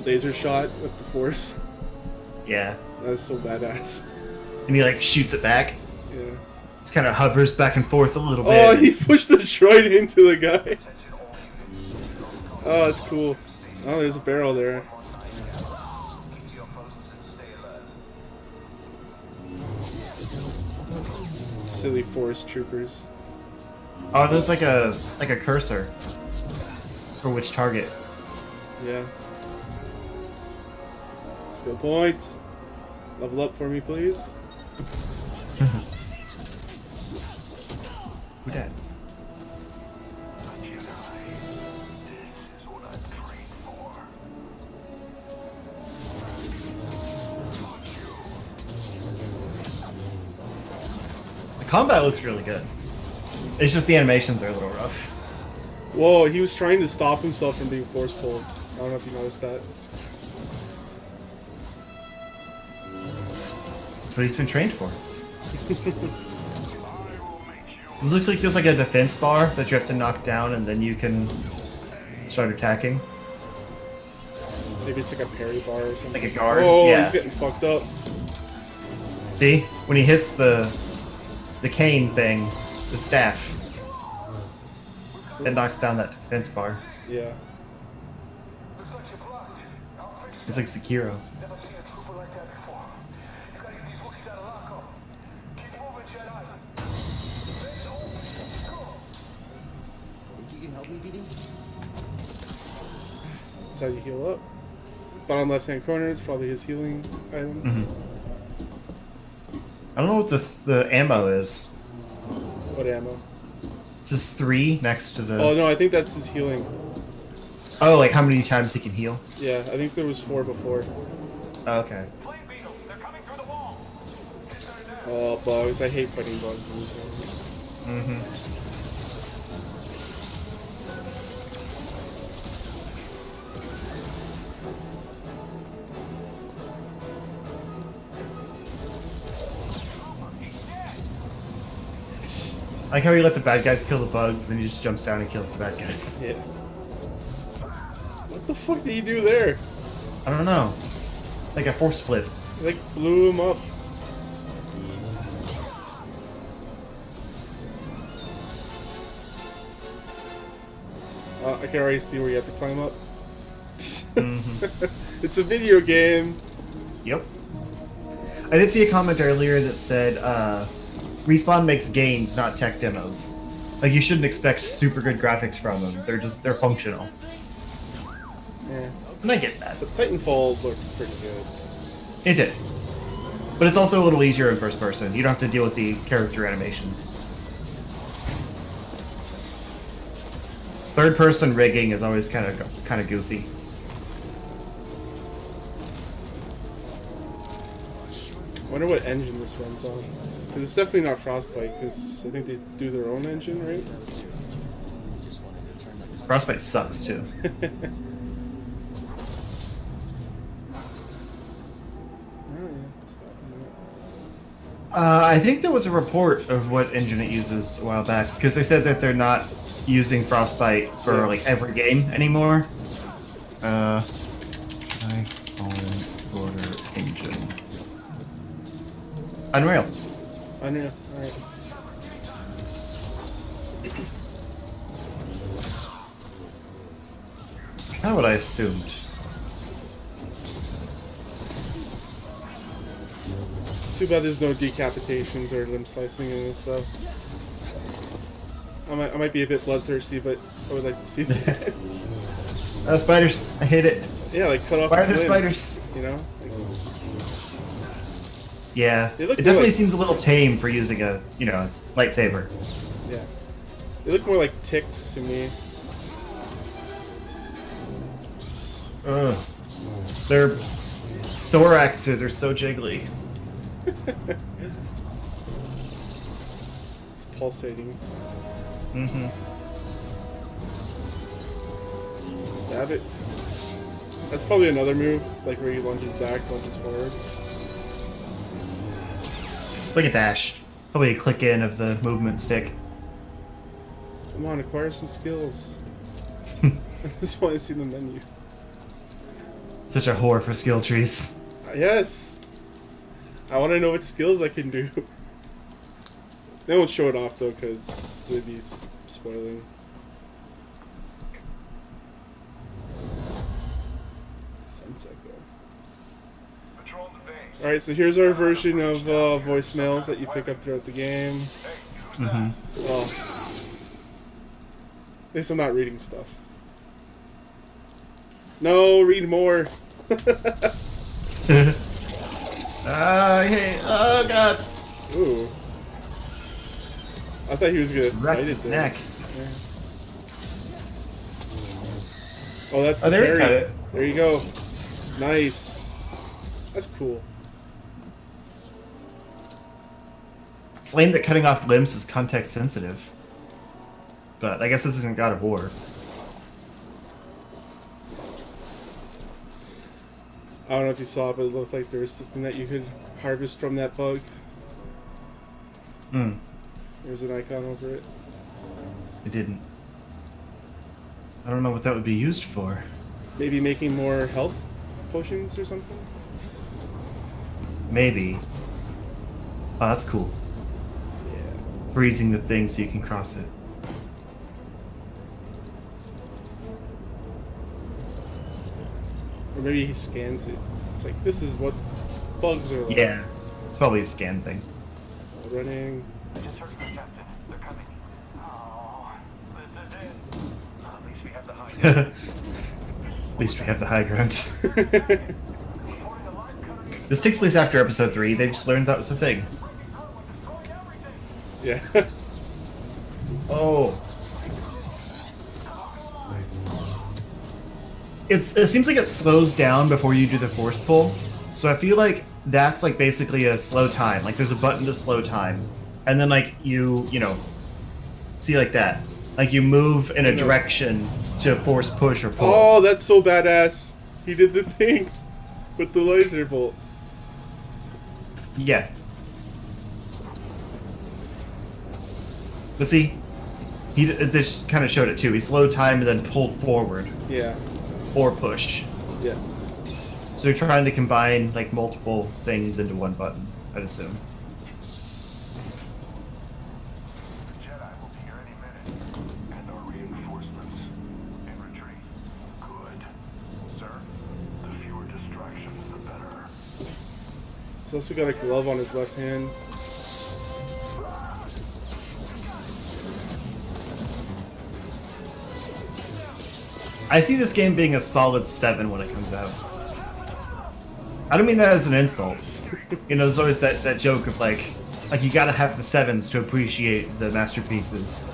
laser shot with the Force? Yeah. That is so badass. And he like shoots it back. Yeah. It kind of hovers back and forth a little bit. Oh, he pushed the droid into the guy. Oh, that's cool. Oh, there's a barrel there. Silly Force troopers. Oh, there's like a cursor for which target. Yeah. Skill points. Level up for me, please. Who dat? The combat looks really good. It's just the animations are a little rough. Whoa, he was trying to stop himself from being force pulled. I don't know if you noticed that. That's what he's been trained for. This looks like there's like a defense bar that you have to knock down and then you can start attacking. Maybe it's like a parry bar or something. Like a guard, Oh, yeah. he's getting fucked up. See? When he hits the cane thing, the staff, it knocks down that defense bar. Yeah. It's like Sekiro. Think you can help me, BD? That's how you heal up. Bottom left hand corner is probably his healing items. Mhm. I don't know what the ammo is. What ammo? It's just 3 next to the... Oh no, I think that's his healing. Oh, like how many times he can heal? Yeah, I think there was 4 before. Oh, okay. Oh, bugs. I hate fighting bugs in these games. Mm-hmm. I like how you let the bad guys kill the bugs, then he just jumps down and kills the bad guys. Yeah. What the fuck did he do there? I don't know. Like a force flip. He, like, blew him up. I can already see where you have to climb up. Mhm. It's a video game. Yep. I did see a comment earlier that said, Respawn makes games, not tech demos. Like, you shouldn't expect super good graphics from them. They're functional. Yeah. And I get that. So Titanfall looked pretty good. It did. But it's also a little easier in first person. You don't have to deal with the character animations. Third person rigging is always kind of goofy. Wonder what engine this runs on. Because it's definitely not Frostbite, because I think they do their own engine, right? Frostbite sucks too. I think there was a report of what engine it uses a while back, because they said that they're not using Frostbite for like every game anymore. High Fallen Order engine. Unreal. Unreal. Alright. It's kind of what I assumed. It's too bad there's no decapitations or limb slicing and this stuff. I might be a bit bloodthirsty, but I would like to see that. Spiders. I hate it. Yeah, like cut off Why are its there limbs, spiders? you know? Like, Yeah. They It look more definitely like- seems a little tame for using a, lightsaber. yeah. They look more like ticks to me. Ugh. Their thoraxes are so jiggly. It's pulsating. Mm-hmm. Stab it. That's probably another move, like where he lunges back, lunges forward. It's like a dash. Probably a click in of the movement stick. Come on, acquire some skills. I just want to see the menu. Such a whore for skill trees. Yes! I want to know what skills I can do. They won't show it off though, because it'd be spoiling. Sunset go. Alright, so here's our version of voicemails that you pick up throughout the game. Mm-hmm. Oh. At least I'm not reading stuff. No, read more. Oh god. Ooh. I thought he was gonna Wrecked bite his it. neck. Yeah. Oh, that's Oh, the there you berry. got it. There you go. Nice. That's cool. It's lame that cutting off limbs is context sensitive. But I guess this isn't God of War. I don't know if you saw it, but it looked like there was something that you could harvest from that bug. Hmm. There's an icon over it. It didn't. I don't know what that would be used for. Maybe making more health potions or something? Maybe. Oh, that's cool. Yeah. Freezing the thing so you can cross it. Or maybe he scans it. It's like, this is what bugs are like. Yeah. It's probably a scan thing. Running. Just heard from the captain. They're coming. Oh, this is it. At least we have the high ground. At least we have the high ground. This takes place after episode 3. They just learned that was the thing. Yeah. Oh. It seems like it slows down before you do the force pull. So I feel like that's like basically a slow time. Like there's a button to slow time. And then like you know, see like that. Like you move in a direction to force push or pull. Oh, that's so badass. He did the thing with the laser bolt. Yeah. But see, this kind of showed it too. He slowed time and then pulled forward. Yeah. Or push. Yeah. So you're trying to combine like multiple things into one button, I'd assume. The Jedi will be here any minute. And our reinforcements. He's also got a glove on his left hand. I see this game being a solid 7 when it comes out. I don't mean that as an insult. You know, there's always that joke of like you gotta have the 7s to appreciate the masterpieces.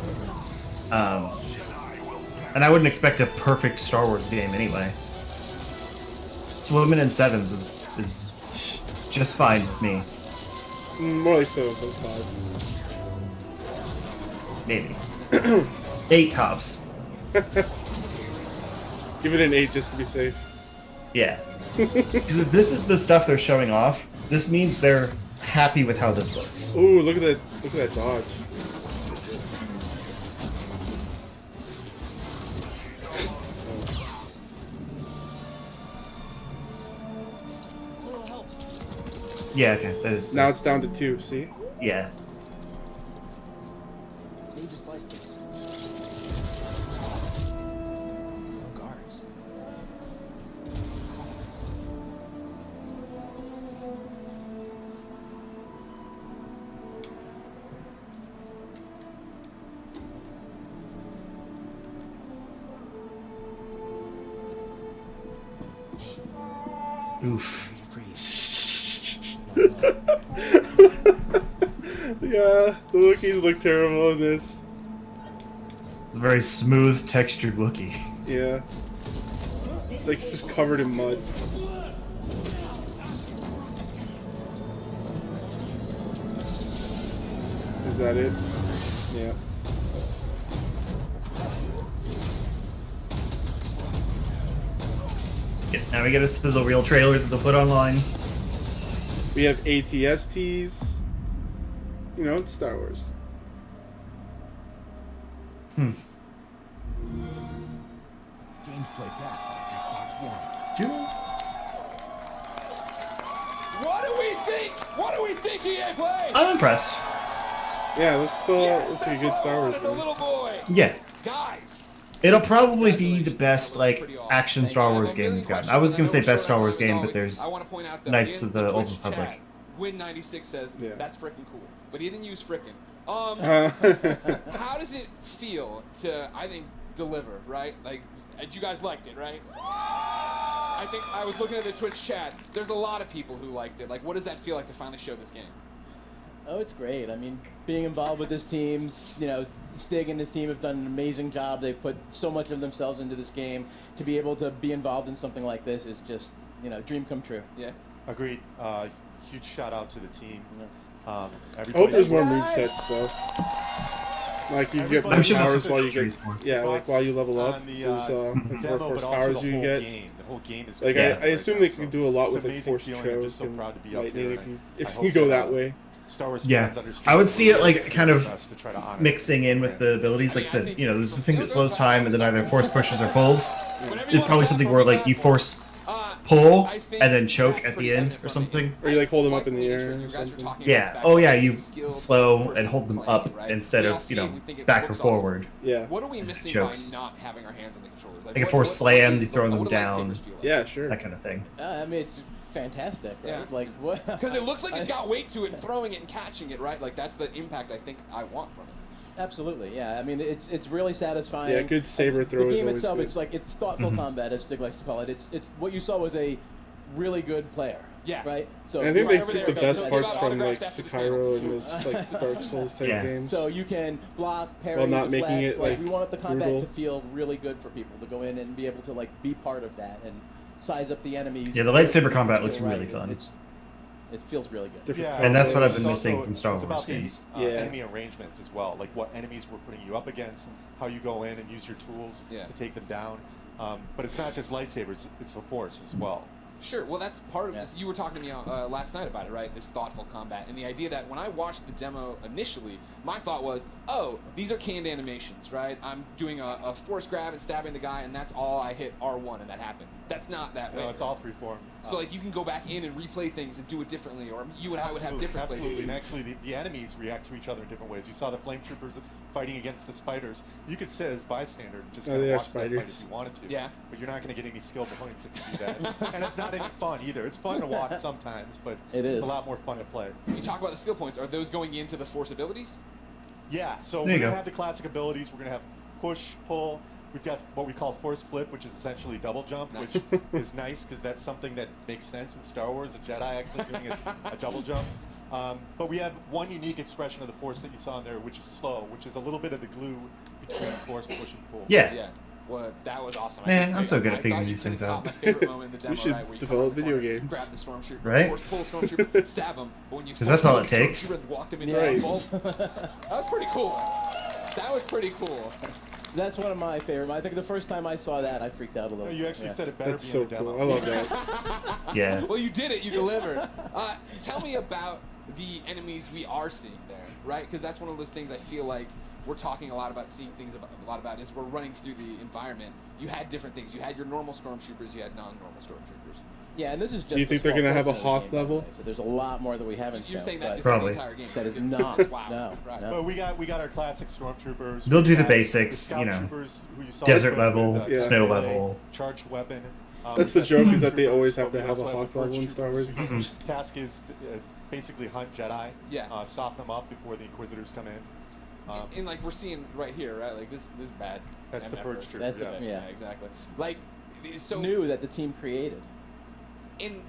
And I wouldn't expect a perfect Star Wars game anyway. Swimming in 7s is just fine with me. More like 7.5. Maybe. 8 tops. Give it an 8 just to be safe. Yeah. Because if this is the stuff they're showing off, this means they're happy with how this looks. Ooh, look at that! Look at that dodge. Yeah, okay, that is. Now it's down to 2. See? Yeah. Need to slice this. No guards. Oof. Yeah, the Wookiees look terrible in this. It's a very smooth, textured Wookiee. Yeah. It's like it's just covered in mud. Is that it? Yeah. Yeah, now we get a sizzle reel trailer that they'll put online. We have ATSTs. You know, it's Star Wars. Games play best on Xbox One. What do we think? What do we think, EA Play? I'm impressed. Yeah, looks like a good Star Wars The game. little boy. Yeah. Guys. It'll probably be the best, like, action Star Wars game we've gotten. I was gonna say best Star Wars game, but there's Knights of the Old Republic. Win96 says, Yeah. that's frickin' cool. But he didn't use frickin'. How does it feel to, I think, deliver, right? Like, you guys liked it, right? I think I was looking at the Twitch chat. There's a lot of people who liked it. Like, what does that feel like to finally show this game? Oh, it's great. I mean, being involved with this team, you know, Stig and his team have done an amazing job. They've put so much of themselves into this game. To be able to be involved in something like this is just, you know, dream come true. Yeah. Agreed. Huge shout out to the team. I hope there's more movesets though. Like you get more powers while you get, yeah, like while you level up. There's like more force powers you get. The whole game is like I assume they can do a lot with like force choke and lightning if you go that way. Star Wars Yeah, I would see it like kind of mixing in with the abilities. Like I said, you know, there's a thing that slows time, and then either force pushes or pulls. It's probably something where like you force pull and then choke at the end or something. Or you like hold them up in the air or something. Yeah. Oh yeah, you slow and hold them up instead of, you know, back or forward. Yeah. What are we missing by not having our hands on the controllers? Like a force slam, you throw them down. Yeah, sure. That kind of thing. I mean, it's fantastic, right? Yeah. Like what? Because it looks like it's got weight to it, and throwing it and catching it, right? Like that's the impact I think I want from it. Absolutely, yeah. I mean, it's really satisfying. Yeah, good saber throw The is game always itself, good. it's like it's thoughtful combat, as Stig likes to call it. It's what you saw was a really good player. Yeah. Right. So And I think they over took there, the best go. parts They got from like autographs after the Sekiro and those like Dark Souls type games. So you can block, parry, While not deflect. making it, like, we wanted the combat brutal. to feel really good for people to go in and be able to like be part of that and size up the enemies. Yeah, the lightsaber combat feel looks really right. fun. It feels really good. Yeah, And that's what I've been it's missing also- from Star it's Wars about the, games. enemy arrangements as well, like what enemies we're putting you up against, and how you go in and use your tools to take them down. But it's not just lightsabers; it's the Force as well. Sure. Well, that's part of this. You were talking to me last night about it, right? This thoughtful combat, and the idea that when I watched the demo initially, my thought was, oh, these are canned animations, right? I'm doing a force grab and stabbing the guy, and that's all I hit R1 and that happened. That's not that way. No, it's all freeform. So like you can go back in and replay things and do it differently, or you and I would have different Absolutely, plays. and actually the enemies react to each other in different ways. You saw the flame troopers fighting against the spiders. You could sit as bystander and just Oh, kind of they are watch that fight if spiders. you wanted to. Yeah. But you're not going to get any skill points if you do that. And it's not any fun either. It's fun to watch sometimes, but It is. it's a lot more fun to play. You talk about the skill points. Are those going into the force abilities? Yeah, so There we're you going to go. have the classic abilities. We're going to have push, pull. We've got what we call force flip, which is essentially double jump, Nice. which is nice because that's something that makes sense in Star Wars, a Jedi actually doing a double jump. But we have one unique expression of the force that you saw in there, which is slow, which is a little bit of the glue between force, push, and pull. Yeah. Yeah. Well, that was awesome. Man, I'm so good I at figuring thought you these things could've out. taught My favorite moment in the demo, We should right, where you develop come around the video corner, games. Grab the stormtrooper, Right? pull stormtrooper, stab him. But when you 'Cause that's all it force the takes. stormtrooper and walked him in Right. the bolt, that was pretty cool. That was pretty cool. That's one of my favorite. I think the first time I saw that, I freaked out a little. You actually Yeah. said it better That's being so a demo. cool. I love that. Yeah. Well, you did it. You delivered. Tell me about the enemies we are seeing there, right? Because that's one of those things I feel like we're talking a lot about, seeing things a lot about, is we're running through the environment. You had different things. You had your normal stormtroopers. You had non-normal stormtroopers. Yeah, and this is just. Do you a think they're small gonna have a portion of the Hoth game, by the level? way, So there's a lot more that we haven't You're shown. saying that but is Probably. the entire game. That is not. Wow. No. Right. No. But we got our classic stormtroopers. They'll do We the got basics, the you know, scouttroopers who you saw desert with level, the Yeah. snow melee, level. charged weapon. That's we the got joke, is that they troopers, always have but to we have a also Hoth the level in first Star Wars troopers, games. whose task is to, basically hunt Jedi. Yeah. Soften them up before the Inquisitors come in. And like we're seeing right here, right? Like this bad. That's the MF purge first. trooper, That's the- yeah. yeah. Exactly. Like so. New that the team created. In.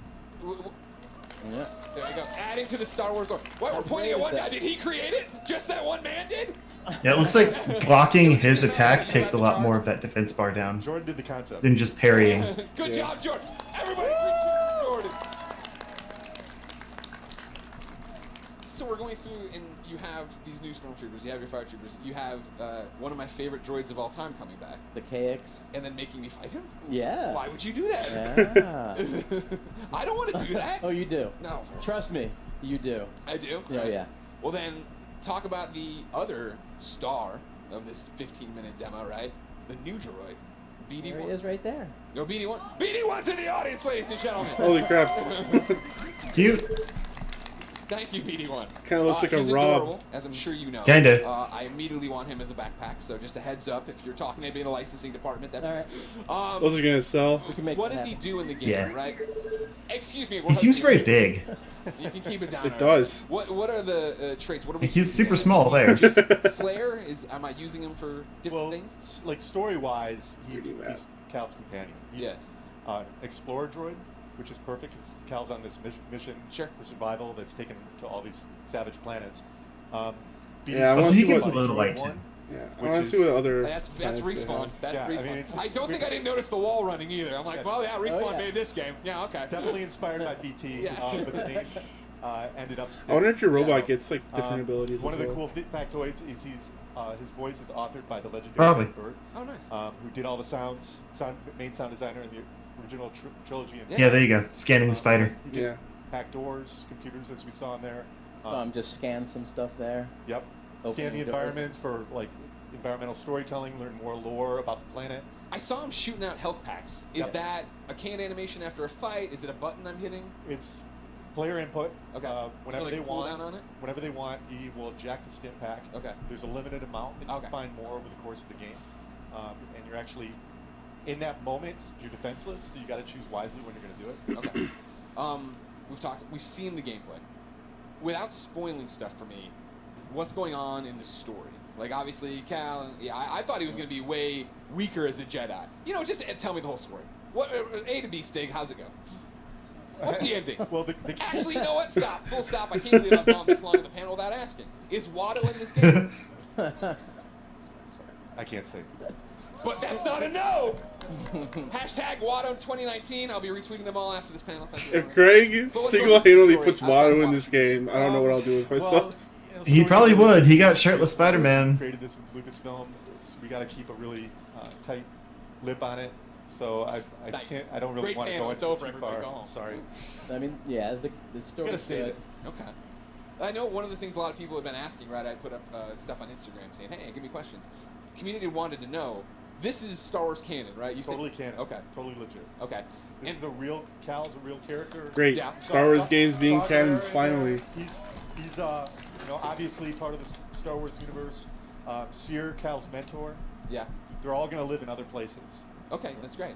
Yeah. There you go. Adding to the Star Wars lore. Why we're pointing at one guy? Did he create it? Just that one man did? Yeah, it looks like blocking his attack takes a lot more of that defense bar down Jordan did the concept. than just parrying. Good job, Jordan. Everybody appreciate Jordan. So we're going through, and you have these new stormtroopers. You have your fire troopers. You have one of my favorite droids of all time coming back, The KX. and then making me fight him. Yeah. Why would you do that? Yeah. I don't want to do that. Oh, you do. No. Trust me, you do. I do. Yeah, yeah. Well, then talk about the other star of this 15-minute demo, right? The new droid, BD1. There he is, right there. No, BD1. BD1's in the audience, ladies and gentlemen. Holy crap. Cute. Thank you, BD1. Kinda looks like a he's Rob. adorable, as I'm sure you know. Kinda. I immediately want him as a backpack, so just a heads up if you're talking to anybody in the licensing department. That, All right. Those are gonna sell. We can make what that does he happen. do in the game, Yeah. right? Excuse me. He seems very big. You can keep it down. It alright. does. What are the traits? What are we? He's using super him? small Is he there. Just flair? Am I using him for different things? Like story-wise, Pretty bad. he's Cal's companion. He's Yeah. explorer droid, which is perfect because Cal's on this mission Sure. for survival that's taken to all these savage planets. Yeah, I wanna So he see gives what- a little light to one, him. Yeah, I which want to see is- what other. That's planets they respawn. have. That's Yeah, I respawn. mean, I don't think I didn't notice the wall running either. I'm like, Yeah. well, yeah, respawn yeah. made this game. Yeah, okay. Definitely inspired by BT, Yeah. but the name ended up. I wonder if your robot Yeah. gets like different abilities One as of the well. cool factoids is his voice is authored by the legendary Probably. Ed Burt, Oh, nice. who did all the main sound designer in the original trilogy. And Yeah, there you go. Scanning the spider. He did Yeah. hack doors, computers, as we saw in there. So I'm just scan some stuff there. Yep. Opening Scan the doors. environment for like environmental storytelling, learn more lore about the planet. I saw him shooting out health packs. Is Yep. that a canned animation after a fight? Is it a button I'm hitting? It's player input. Okay. Whenever Like they a want, cooldown on it? whenever they want, he will eject a stim pack. Okay. There's a limited amount that you Okay. can find more over the course of the game, and you're actually in that moment. You're defenseless, so you got to choose wisely when you're going to do it. Okay. We've seen the gameplay. Without spoiling stuff for me, what's going on in the story? Like, obviously, Cal, yeah, I thought he was going to be way weaker as a Jedi. You know, just tell me the whole story. What A to B, Stig, how's it go? What's the ending? Well, the Actually, you know what? Stop. Full stop. I can't believe I've gone this long in the panel without asking. Is Watto in this game? I can't say. But that's not a no! Hashtag Watto 2019. I'll be retweeting them all after this panel. Thank you very If much. Greg But what's single-handedly going on puts with the story? Watto in this game, I don't know what I'll do with myself. He probably would. He got shirtless Spider-Man. Created this with Lucasfilm. We got to keep a really tight lip on it. So I Nice. can't. I don't really Great want to panel. go It's into over. it too Everybody far. go home. Sorry. I mean, yeah, the story's gotta save good. it. Okay. I know one of the things a lot of people have been asking, right? I put up stuff on Instagram saying, hey, give me questions. Community wanted to know, this is Star Wars canon, right? You Totally said, canon. Okay. Totally legit. Okay. This is a real. Cal's a real character. Great. Yeah. Star Wars games being Saw canon Gerrera in finally. there. He's obviously part of the Star Wars universe. Seer, Cal's mentor, Yeah. they're all going to live in other places. Okay, that's great.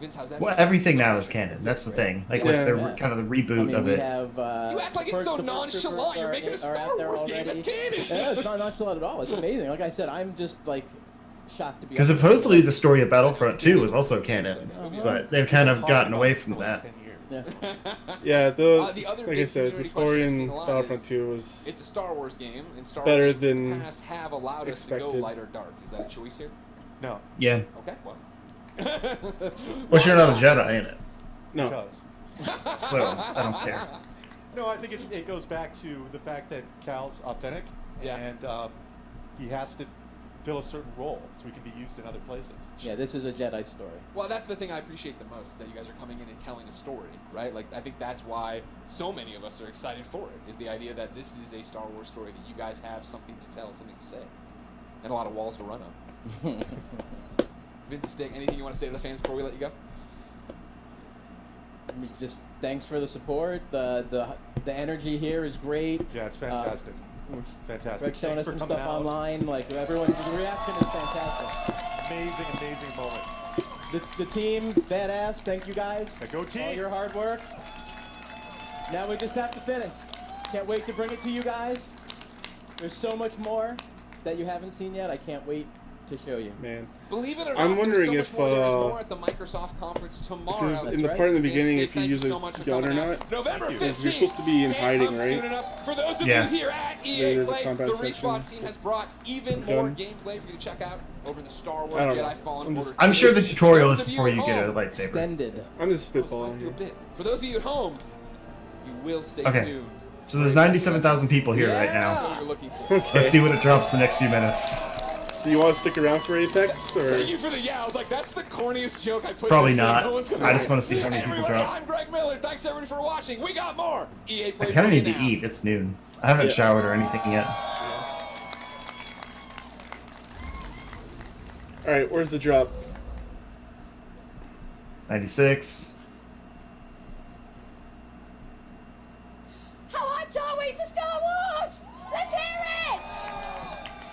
Vince, how's that? Well, feel? everything now is canon. That's the thing. Like with Yeah. the kind of the reboot I mean, of we it. have. You act like it's so nonchalant. You're making a Star Wars game. It's canon. Yeah, it's not nonchalant at all. It's amazing. Like I said, I'm just like shocked to be. Because honest. supposedly the story of Battlefront 2 was also canon, but they've kind of gotten away from that. Yeah. Yeah, The other like I big said, the community story question I've seen in a lot Battlefront is, 2 was It's a Star Wars game, and Star better Wars games in than the past have allowed us to go expected. light or dark. Is that a choice here? No. Yeah. Okay, well. Well, you're not a Jedi in it, no. Because. so I don't care. No, I think it goes back to the fact that Cal's authentic, Yeah. and he has to fill a certain role so he can be used in other places. Yeah, this is a Jedi story. Well, that's the thing I appreciate the most, that you guys are coming in and telling a story, right? Like, I think that's why so many of us are excited for it, is the idea that this is a Star Wars story, that you guys have something to tell, something to say, and a lot of walls to run up. Vince Stick, anything you want to say to the fans before we let you go? I mean, just thanks for the support. The energy here is great. Yeah, it's fantastic. Fantastic. Greg's showing us Thanks for some coming stuff out. online. Like everyone, the reaction is fantastic. Amazing moment. The team, badass. Thank you guys. Go team. All your hard work. Now we just have to finish. Can't wait to bring it to you guys. There's so much more that you haven't seen yet. I can't wait to show you. Man. Believe it or not, I'm wondering there's if, so much more. There's more at the Microsoft conference tomorrow. This is in the part in the beginning if you use a gun or not. November 15th. You're supposed to be in hiding, Soon right? enough. For those of Yeah. you here at EA there's a Play, the combat Respawn section. team has brought even Gun. more gameplay for you to check out over in the Star Wars I don't know. Jedi Fallen I'm Order. just- I'm sure the tutorial is For those of before you at get a home, lightsaber. Extended. I'm just let's spitballing do a here. bit. For those of you at home, you will stay Okay. tuned. So there's 97,000 people here right That's now. what you're looking for. Okay. Let's see what it drops the next few minutes. Do you want to stick around for Apex or? Thank you for the yeah. I was like, that's the corniest joke I put. Probably in this thing. not. No one's gonna I just wanna see how many Hey, people everybody, drop. I'm Greg Miller. Thanks everybody for watching. We got more EA Play. I kind of for you need to now. eat. It's noon. I haven't showered or anything yet. All right, where's the drop? 96. How hyped are we for Star Wars? Let's hear it!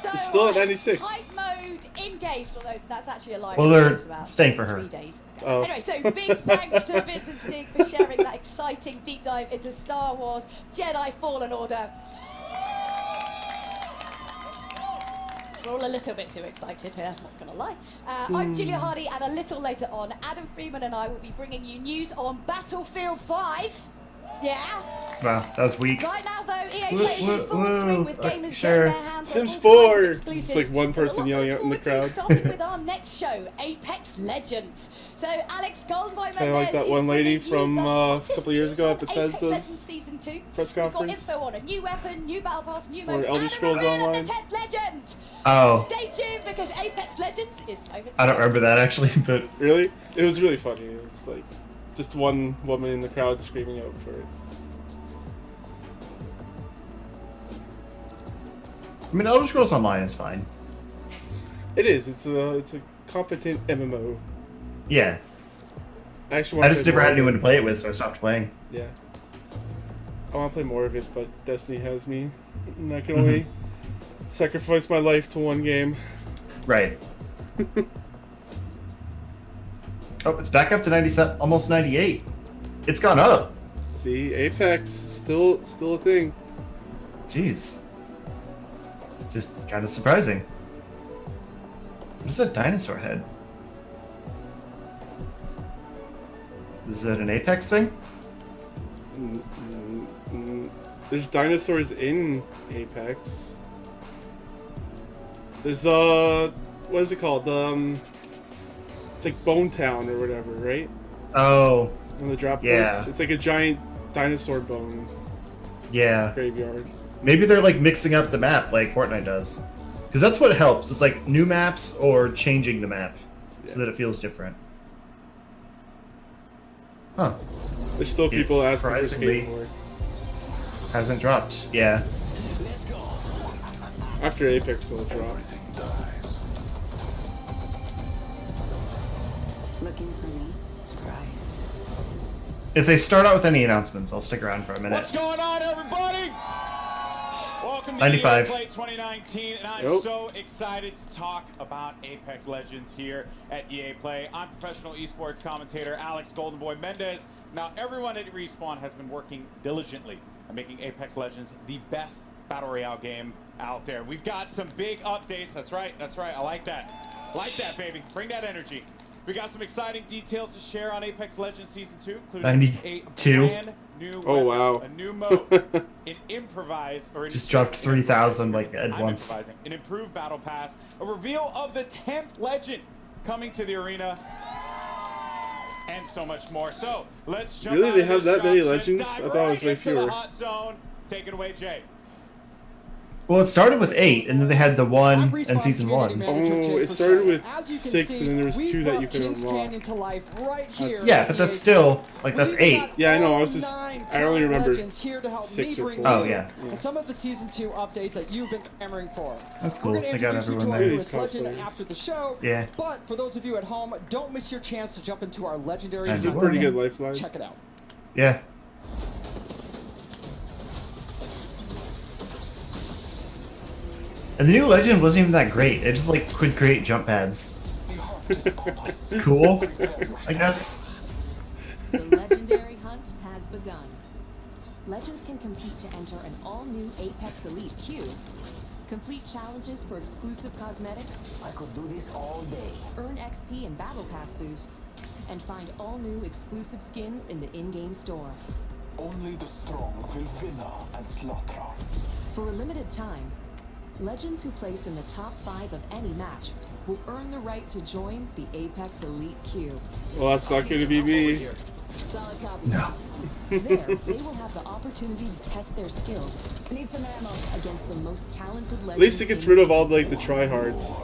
So It's still at hyped. 96. Hype mode engaged, although that's actually a live Well, they're release about staying for her. 3 days ago. Oh. Anyway, so big thanks to Vince and Stig for sharing that exciting deep dive into Star Wars Jedi Fallen Order. We're all a little bit too excited here, not gonna lie. I'm Julia Hardy, and a little later on, Adam Freeman and I will be bringing you news on Battlefield 5. Yeah. Wow, that was weak. Right now, though, EA Woo, Play is in woo, full swing woo. with gamers Sure. getting their hands on Sims all kinds 4. of It's exclusives. like one There's a person lot yelling to out in the look forward to, crowd. starting with our next show, Apex Legends. So Alex Goldenboy Kinda like that one lady from a couple years ago at Apex Legends Bethesda's Season 2. press We've got conference. info on a new weapon, new battle pass, new For mode, Elder and Scrolls a reveal Online. of the 10th legend. Oh, Stay tuned because Apex Legends is over. I don't remember that actually, but Really? It was really funny. It was like just one woman in the crowd screaming out for it. I mean, Elder Scrolls Online is fine. It is. It's a competent MMO. Yeah, I actually I want just to never had anyone to play it with, so I stopped playing. Yeah. I want to play more of it, but Destiny has me. And I can only sacrifice my life to one game. Right. Oh, it's back up to 97, almost 98. It's gone up. See, Apex still a thing. Jeez. Just kind of surprising. What is that dinosaur head? Is that an Apex thing? There's dinosaurs in Apex. There's what is it called? It's like Bone Town or whatever, right? Oh, On the drop Yeah. points. It's like a giant dinosaur bone yeah. graveyard. Maybe they're like mixing up the map like Fortnite does. Because that's what helps. It's like new maps or changing the map so that it feels different. Huh. There's still people It's asking for surprisingly- Skateboard. Hasn't dropped. Yeah. After Apex, it'll drop. Looking for me? Surprise. If they start out with any announcements, I'll stick around for a minute. What's going on, everybody? Welcome to 95. EA Play 2019, and I'm Nope. so excited to talk about Apex Legends here at EA Play. I'm professional esports commentator Alex Goldenboy Mendez. Now, everyone at Respawn has been working diligently on making Apex Legends the best Battle Royale game out there. We've got some big updates. That's right. I like that. Like that, baby. Bring that energy. We got some exciting details to share on Apex Legends Season 2, including 92. a brand new Oh, weapon, wow. a new mode, an improvise, or an Just dropped 3,000 like at I'm once. improvising. An improved battle pass, a reveal of the 10th legend coming to the arena, and so much more. So let's jump. Really? out They of have this that many drop and legends? dive I thought it was right way into fewer. The hot zone. Take it away, Jay. Well, it started with 8, and then they had the 1 in Respawn's Season community 1. manager, Oh, Jay it started Frechette. with As you can 6, see, and then there was we 2 that brought you could Kings unlock. Canyon to life right here. Yeah, at but EA that's still, like, that's We've 8. got Yeah, I know, I all was just- 9 I only current remembered legends here to help 6 me or bring 4. Oh, you yeah. some of the Season 2 updates that you've been clamoring for. That's We're cool. gonna They got introduce you everyone to our there. newest These legend cosplayers. after the show. Yeah. But for those of you at home, don't miss your chance to jump into our legendary She's a hunt. Pretty good lifeline. Check it out. Yeah. And the new legend wasn't even that great. It just like could create jump pads. Cool, I guess. The legendary hunt has begun. Legends can compete to enter an all-new Apex Elite queue, complete challenges for exclusive cosmetics, I could do this all day. earn XP and Battle Pass boosts, and find all new exclusive skins in the in-game store. Only the strong will winner and slaughter. For a limited time, Legends who place in the top 5 of any match will earn the right to join the Apex Elite queue. Well, that's not going to be me. Solid copy. No. There, they will have the opportunity to test their skills. Need some ammo against the most talented legends. At least it gets in rid of the all game. like the tryhards.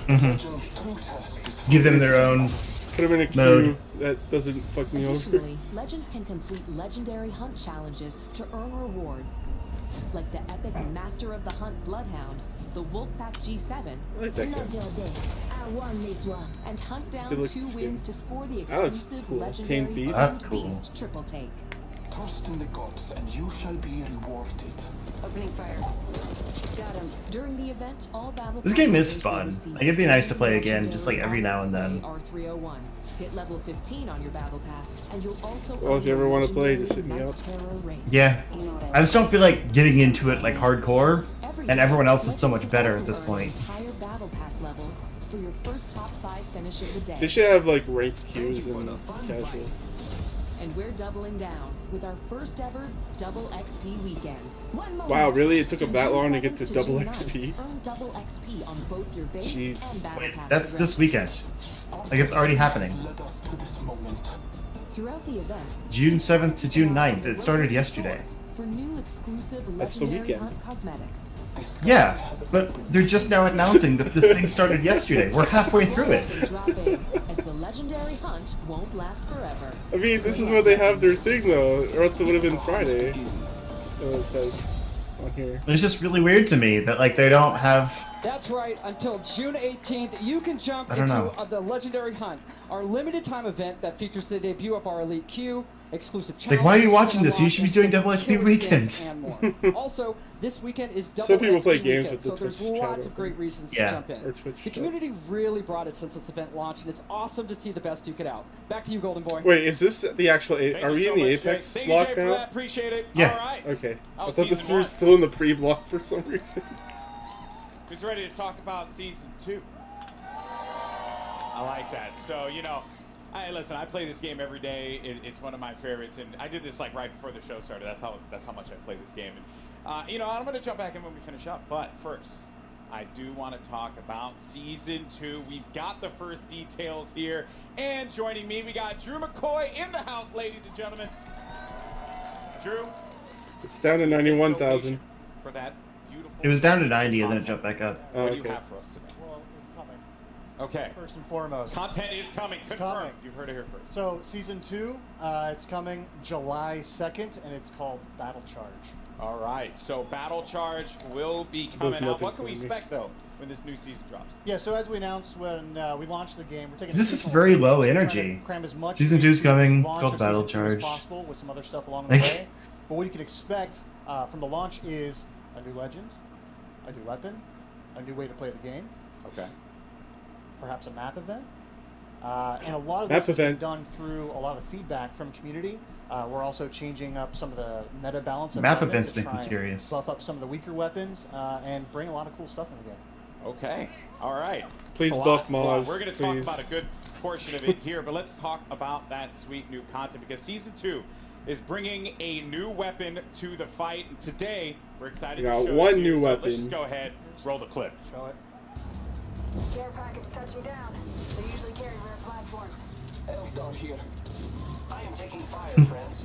Legends true test is Give them their own. Put them in a queue Mode. that doesn't fuck me over. Additionally, Legends can complete legendary hunt challenges to earn rewards, like the epic Master of the Hunt Bloodhound, the Wolfpack G7, I like that guy. Not your day. I won this one. And hunt down good 2 looking wins skin. to score the That looks exclusive cool. legendary Tamed Beast. That's Tamed cool. Beast triple take. trust in the gods, and you shall be rewarded. Opening fire. Got him. During the event, all battle This game is pass fun. holders will Like, it'd be nice to play receive again, just like every now and then. R301. Hit level 15 on your battle pass, and you'll also Well, if earn you ever the wanna play, legendary just hit me Night up. Terror race. Yeah. You know what I just don't feel like getting into it like hardcore, Every and day, everyone else is so Legends much can better also at this earn point. an entire battle pass level for your first top 5 finish of the day. They should have like ranked queues and casual. And we're doubling down with our first ever double XP weekend. One more Wow, month. really? It took them From that June long to get 7th to June double 9th. XP? Earn double XP on both your base Jeez. and battle Wait, pass that's this progressions. weekend. Like, it's already happening. Led us to this moment. Throughout the event, June 7th to June 9th. It started yesterday. for new exclusive That's the legendary weekend. hunt cosmetics. Yeah, but they're just now announcing that this thing started yesterday. We're halfway through it. They drop in, as the legendary hunt won't last forever. I mean, this is when they have their thing though, or else it would have been Friday. It said on here. It's just really weird to me that like they don't have. That's right. Until June 18th, you can jump I don't into know. the Legendary Hunt, our limited time event that features the debut of our Elite Queue, exclusive It's like, why are you challenges, watching and this? You should be unlock doing some double XP killer skins weekend. and more. Also, this weekend is double Some people XP play games weekend, with the so there's Twitch lots chat of great reasons Yeah. to jump in. Or Twitch The chat. community really brought it since this event launched, and it's awesome to see the best duke it out. Back to you, Golden Boy. Wait, is this the actual? Thank Are you we so in the much, Jay. Apex Thank you, block Jay, for now? that. Appreciate it. Yeah. All right. Okay. That I was thought this season we were one. still in the pre-block for some reason. Who's ready to talk about season 2? I like that. So, you know, listen, I play this game every day. It's one of my favorites, and I did this like right before the show started. That's how much I play this game. And, you know, I'm going to jump back in when we finish up. But first, I do want to talk about season 2. We've got the first details here, and joining me, we got Drew McCoy in the house, ladies and gentlemen. Drew, It's down to 91,000. for that beautiful. It was down to 90 and then it jumped back up. Oh, What do you okay. have for us today? Well, it's coming. Okay. First and foremost. Content is coming. It's Confirmed. coming. You've heard it here first. So, season 2, it's coming July 2nd, and it's called Battle Charge. All right. So Battle Charge will be Does coming out. nothing What can for we me. expect though when this new season drops? Yeah, so as we announced when we launched the game, we're taking This is seasonal very approach, low trying to energy. Cram as much Season 2's coming. It's launch called of Battle season 2 as Charge. possible with some other stuff along the Like- way. But what you can expect from the launch is a new legend, a new weapon, a new way to play the game. Okay. Perhaps a map event. And a lot of Map this has been event. done through a lot of feedback from community. We're also changing up some of the meta balance. of Map weapons events to make me try and curious. Buff up some of the weaker weapons and bring a lot of cool stuff in the game. Okay. All right. Please It's a buff lot. Maz, We're going to talk please. about a good portion of it here, but let's talk about that sweet new content because Season 2 is bringing a new weapon to the fight. And today, we're excited We got to show one it to you. new So Let's weapon. just go ahead, roll the clip. Show it. Care package touching down. They usually carry rare platforms. Elstar here. I am taking fire, friends.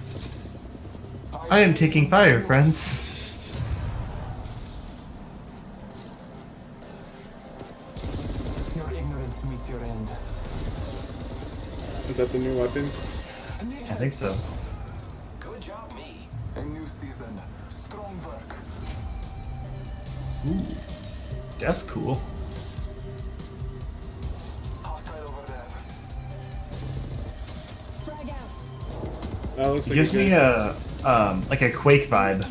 I am taking fire, friends. Your ignorance meets your end. Is that the new weapon? I think so. Good job, me. A new season. Strong work. Ooh, that's cool. Hostile over there. Frag out. That looks It like gives me a like a Quake vibe.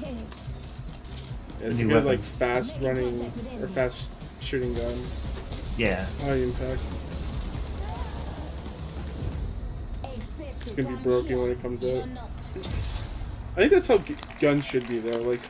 It's a new good weapon. like fast running or fast shooting gun. Yeah. High impact. It's gonna be broken when it comes out. I think that's how guns should be though. Like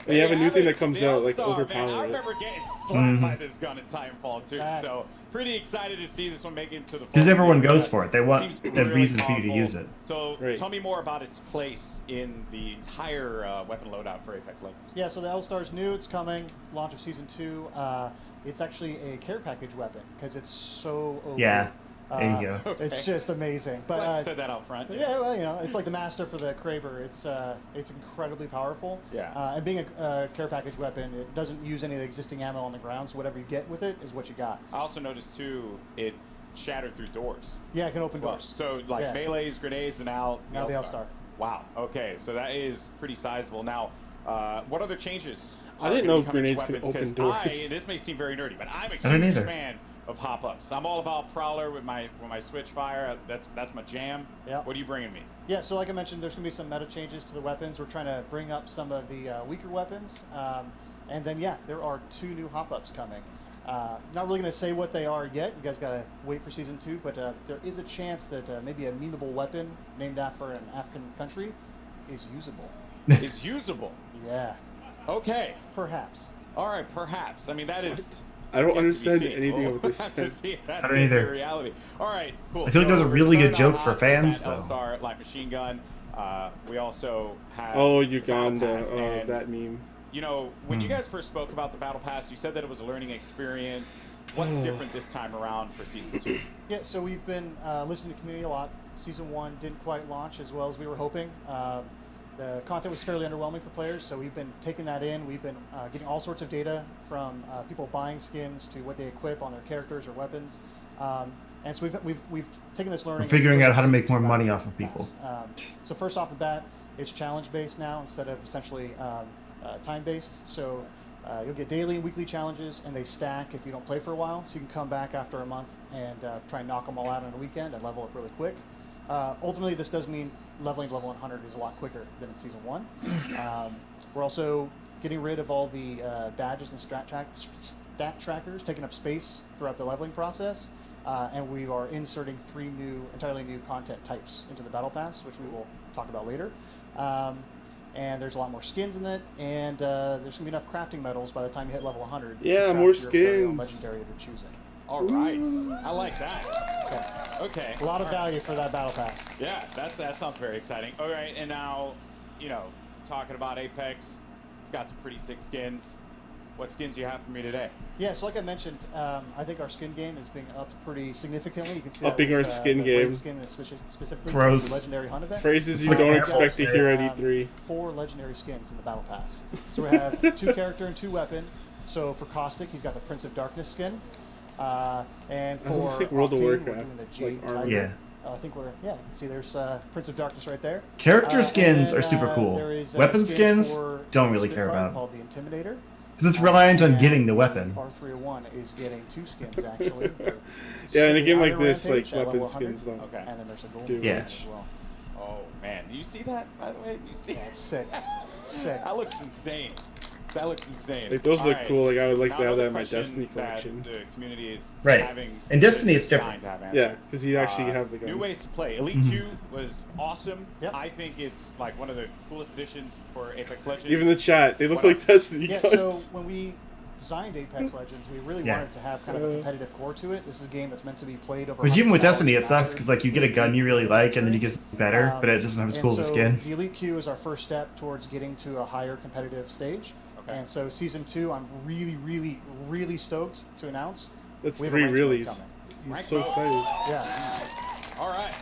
when you have a new thing that comes out, like Man, I overpower it. remember getting slapped by this gun in Titanfall 2, so pretty excited to see this one make it into the Because fall. everyone goes for it. They want Seems a really reason for you to powerful. use it. So Right. tell me more about its place in the entire weapon loadout for Apex Legends. Yeah, so the L-Star's new. It's coming. Launch of Season 2. It's actually a care package weapon because it's so OP. Yeah. There you go. It's just amazing. But Glad you said that out front. yeah, well, you know, it's like the master for the Kraber. It's incredibly powerful. Yeah. And being a care package weapon, it doesn't use any of the existing ammo on the ground, so whatever you get with it is what you got. I also noticed too, it shattered through doors. Yeah, it can open Well, doors. so like Yeah. melees, grenades, and now Now the L-Star. Wow. Okay, so that is pretty sizable. Now, what other changes? I are didn't gonna know be coming to grenades could weapons? open 'Cause doors. this may seem very nerdy, but I'm a don't huge either. fan of hop-ups. I'm all about Prowler with my switch fire. That's my jam. Yeah. What are you bringing me? Yeah, so like I mentioned, there's going to be some meta changes to the weapons. We're trying to bring up some of the weaker weapons. And then, yeah, there are 2 new hop-ups coming. Not really going to say what they are yet. You guys got to wait for Season 2. But there is a chance that maybe a memeable weapon named after an African country is usable. Is usable. Yeah. Okay. Perhaps. All right. Perhaps. I mean, that is. I don't yet to be understand seen. anything We'll of this. have to see if that's I don't gonna be either. reality. All right. Cool. I feel like that was a we're really good starting joke out for hot with fans, that though. L-Star light machine gun. We also have. Oh, the Uganda. Battle Pass, Oh, and, that meme. You know, when you guys first spoke about the Battle Pass, you said that it was a learning experience. What's different this time around for Season 2? Yeah, so we've been listening to community a lot. Season 1 didn't quite launch as well as we were hoping. The content was fairly underwhelming for players, so we've been taking that in. We've been getting all sorts of data from people buying skins to what they equip on their characters or weapons. And so we've taken this learning. We're figuring and out how to put it make more into money Battle off of people. Pass. So first off the bat, it's challenge-based now instead of essentially time-based. So you'll get daily and weekly challenges, and they stack if you don't play for a while. So you can come back after a month and try and knock them all out on a weekend and level up really quick. Ultimately, this does mean leveling to level 100 is a lot quicker than in Season 1. We're also getting rid of all the badges and stat trackers, taking up space throughout the leveling process. And we are inserting 3 entirely new content types into the Battle Pass, which we will talk about later. And there's a lot more skins in it, and there's going to be enough crafting medals by the time you hit level 100. to Yeah, craft more your very own skins. legendary of your choosing. All right. I like that. Okay. A lot of All right. value for that Battle Pass. Yeah, that sounds very exciting. All right, and now, you know, talking about Apex, it's got some pretty sick skins. What skins do you have for me today? Yeah, so like I mentioned, I think our skin game is being upped pretty significantly. You can see Upping that our with, skin the game. Raid skin specifically Gross. the Legendary Hunt event. Phrases you We don't have expect to hear at E3. 4 legendary skins in the Battle Pass. So we have 2 character and 2 weapon. So for Caustic, he's got the Prince of Darkness skin. And for It's like World of Octane, we're Warcraft. doing the It's Jade like armor. Tiger. Yeah. I think you can see there's Prince of Darkness right there. Character And skins then, are super cool. there is, Weapon skin skins, for don't really care Spitfire about. called the Intimidator. Because it's reliant on And getting the weapon. R301 is getting 2 skins actually. Yeah, in a game like Outer this, like Rampage at level weapon 100, skins don't. Okay. And then there's a gold Do one Yeah. as well. Oh man, do you see that? By the way, do you see? Yeah, it's sick. It's sick. That looks insane. That looks insane. Like those look Alright. cool. Like I would like Now to have that in another my question Destiny that collection. The community is Right. having In Destiny, it's designed different. to have Yeah, answers. because you actually have the gun. New ways to play. Elite Mhm. Q was awesome. I think it's like one of the coolest additions for Apex Legends. Even the chat, they look What like Destiny Yeah, guns. so when we designed Apex Legends, we really Yeah. wanted to have kind of a competitive core to it. This is a game that's meant to be played over. But even with 100 hours Destiny, it of sucks mastery. because like you get a gun you really like, and then you get something better, but it doesn't have as and cool of a so skin. The Elite Q is our first step towards getting to a higher competitive stage. Okay. And so Season 2, I'm really, really, really stoked to announce. That's we have a 3 ranked mode reallys. coming. He's Ranked so mode. excited. Yeah. All right.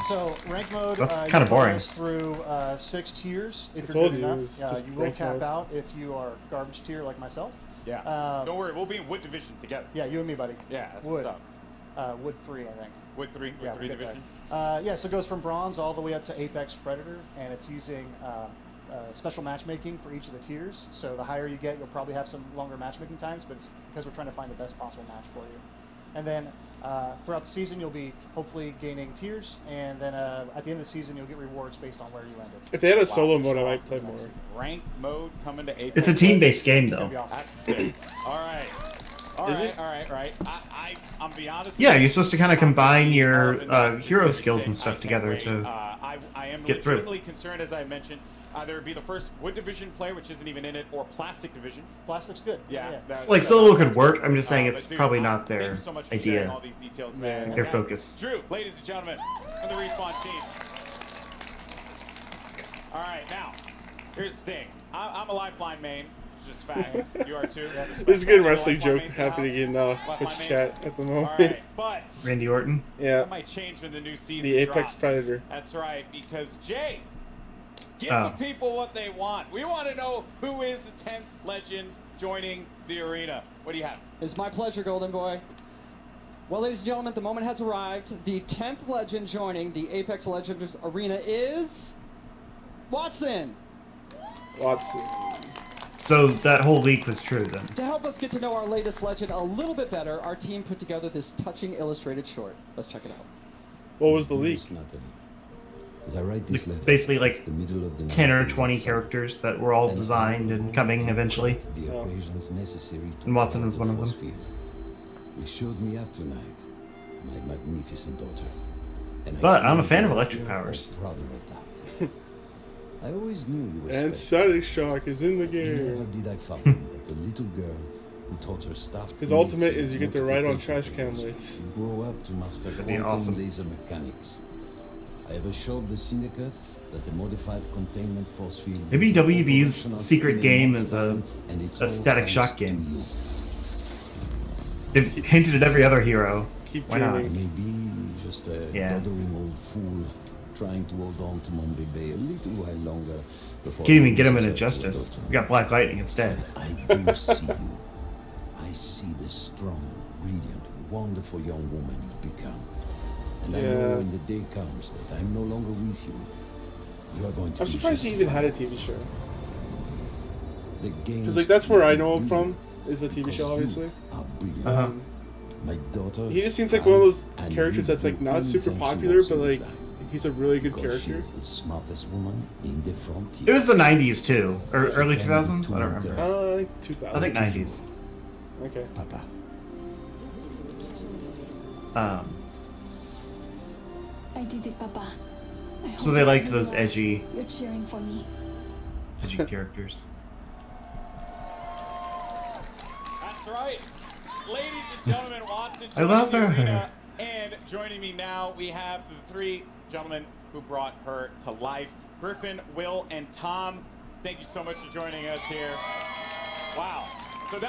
So rank mode, That's you kinda play boring. us through 6 tiers if I you're told good you, enough. it's just You will rank cap mode. out if you are garbage tier like myself. Yeah. Don't worry, we'll be in Wood Division together. Yeah, you and me, buddy. Yeah, that's Wood. what's up. Wood 3, I think. Wood 3, Wood Yeah, 3 we'll get Division. there. Yeah, so it goes from bronze all the way up to Apex Predator, and it's using special matchmaking for each of the tiers. So the higher you get, you'll probably have some longer matchmaking times, but it's because we're trying to find the best possible match for you. And then throughout the season, you'll be hopefully gaining tiers, and then at the end of the season, you'll get rewards based on where you ended. If they had a solo mode, I might play more. Ranked mode coming to Apex. It's a team-based game, It's though. gonna be awesome. That's sick. All right. All Is right, it? all right. I'm be honest. Yeah, with you're supposed to kind of combine your It's hero gonna be skills sick. and I stuff can't together wait. to I am get through. legitimately concerned, as I mentioned. Either it be the first Wood Division player, which isn't even in it, or Plastic Division. Plastic's good. Yeah. Like solo could work. I'm just saying But it's dude, probably not thank their you so much for sharing all idea, these details, man. their And focus. Drew, ladies and gentlemen, from the Respawn team. All right, now, here's the thing. I'm a Lifeline main, which is fact. You are too. There's a good wrestling Lifeline joke main happening in Lifeline Twitch main. chat at the moment. All right, but Randy Orton. Yeah. that might change when the new season The Apex drops. Predator. That's right, because Jay, give Oh. the people what they want. We want to know who is the 10th legend joining the arena. What do you have? It's my pleasure, Golden Boy. Well, ladies and gentlemen, the moment has arrived. The 10th legend joining the Apex Legends Arena is Watson. Watson. So that whole leak was true then. To help us get to know our latest legend a little bit better, our team put together this touching illustrated short. Let's check it out. What was the leak? As I write this letter, Basically, like the middle of the 10 or night, 20 characters that were all designed and coming eventually. the equations necessary to And Watson was one of them. force field. He showed me up tonight, my magnificent daughter. And I But I'm a couldn't fan of be electric more powers. proud of that. I always knew you were And special. Static Shock is in the Never game. did I find that the little girl who taught her stuff. His ultimate is you get to ride on trash can lights. Grow up to master That'd be quantum awesome. laser mechanics. I have assured the Syndicate that the modified containment force field. Maybe will WB's operational secret in game months' is a time, and it's all Static thanks Shock to game. you. They've hinted at every other hero. Keep Why not? dreaming. Maybe just a Yeah. doddering old fool trying to hold on to Mon Bebe a little while longer before. Can't even get him loses in her to a Injustice. daughter. We got Black Lightning instead. I do see you. I see the strong, brilliant, wonderful young woman you've become. And I know Yeah. when the day comes that I'm no longer with you, you are going to I'm be surprised he just even had a fine. TV show. The games Because like that's where I know him you from. Is the TV because show, you obviously. are brilliant. Uh-huh. My daughter. He just seems like one of those and characters you that's like do not super anything she popular, wants but in this like life, he's a really good because character. She's the smartest woman in the frontier. It was the 90s too, or early 2000s. I don't remember. I think 2000. I think 90s. Okay. Papa. I did it, Papa. I So hope they liked wherever those you are, edgy You're cheering for me. characters. That's right. Ladies and gentlemen, Watson I love joining the her. arena. And joining me now, we have the three gentlemen who brought her to life. Griffin, Will, and Tom. Thank you so much for joining us here. Wow. So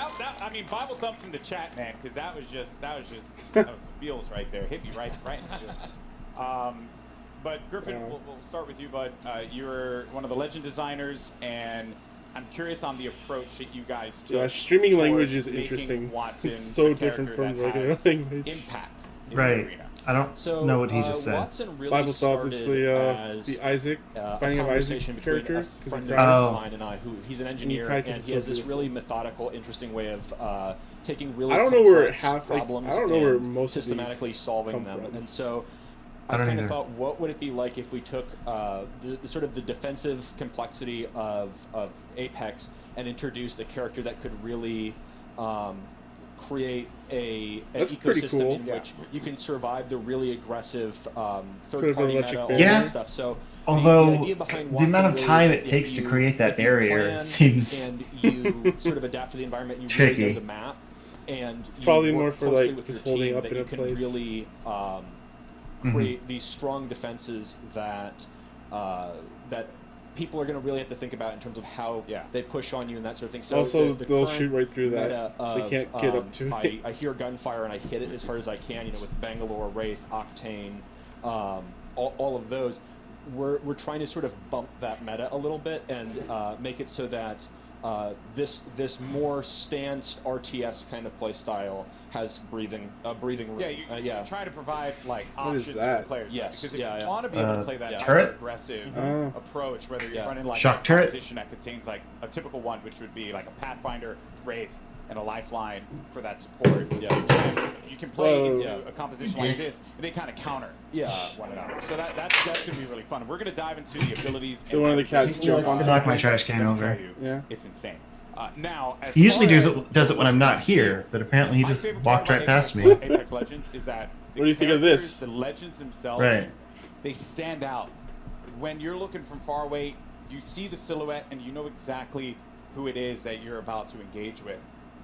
I mean, Bible thumps in the chat, man, because that was feels right there. Hit me right into it. But Griffin, Yeah. we'll start with you, bud. You're one of the legend designers, and I'm curious on the approach that you guys took. Yeah, streaming towards language is making interesting. Watson It's so the different character from that regular has language. Impact in the Right. arena. I don't So, know what he just said. Watson really Bible thought it's started the as Isaac, a Finding of Isaac conversation between character. a 'cause he friend cries. of mine and I, who he's an engineer, cry and 'cause it's he so has this beautiful. really methodical, interesting way of taking really I don't know where complex half, like, problems I don't know where and most of these systematically solving come them. from. And so I don't kind of either. thought, what would it be like if we took the sort of the defensive complexity of Apex and introduced a character that could really create an That's pretty ecosystem cool. in which you can survive the really aggressive Could've third-party been meta, Electric all Boogaloo. Yeah. that stuff. So Although the idea behind the amount of Wattson time really it is takes if to you- create that if you barrier plan seems and you sort of adapt to the environment, you really tricky. know the map, and It's you probably work more for, closely like, with just your holding team, up that in you a can place. really create these strong defenses that that people are going to really have to think about in terms of how they push on you and that sort of thing. So Also, the they'll current shoot right through that. meta They of, can't get up to it. I hear gunfire and I hit it as hard as I can. You know, with Bangalore, Wraith, Octane, all of those. We're trying to sort of bump that meta a little bit and make it so that this more stance RTS kind of play style has breathing room. Yeah, you try to provide like What is options that? for players. Yes, Because if yeah, you yeah. want to be able to play that turret? aggressive Oh. approach, whether you're Yeah. running like Shock a turret? composition that contains like a typical one, which would be like a Pathfinder, Wraith, and a Lifeline for that support. You can play Whoa. into a composition like this, and they kind of counter one another. So that's going to be really fun. We're going to dive into the abilities. Do one of the cats jump on knock something? my trash can Let me over. tell you, Yeah. it's insane. Now, as He usually far does as- it when I'm not here, but apparently he my just favorite walked part right about past me. Apex Legends is that the What do you think of characters, this? The legends themselves, Right. they stand out. When you're looking from far away, you see the silhouette and you know exactly who it is that you're about to engage with.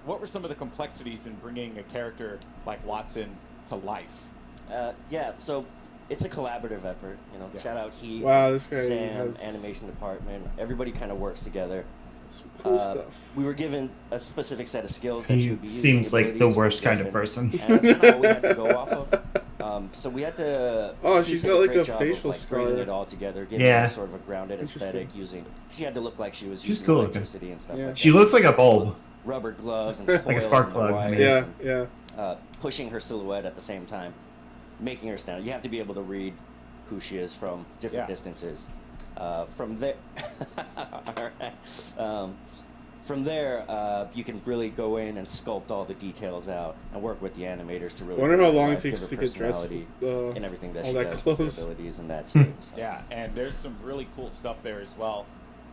What were some of the complexities in bringing a character like Wattson to life? Yeah, so it's a collaborative effort. You know, shout out Heat, Wow, this guy Sam, has animation department. Everybody kind of works together. some cool stuff. We were given a specific set of skills that He you would be using. seems like the abilities were worst kind of different, person. And that's kind of all we had to go off of. So we had to. Oh, Keith she's did got, like, great a job facial of, like, bringing scar. it all together, giving Yeah. it sort of a grounded aesthetic. Interesting. She had to look like she was She's using cool looking. electricity and stuff Yeah. like that. She looks like a bulb. Rubber gloves and Like a coils spark and plug, I wires mean. Yeah, and, yeah. pushing her silhouette at the same time, making her stand out. You have to be able to read who she is from different distances. From there, from there, you can really go in and sculpt all the details out and work with the animators to really. I wonder how long it give takes her to get dressed personality with, and everything that all she that does with clothes. her abilities and that. Too, so. Yeah, and there's some really cool stuff there as well.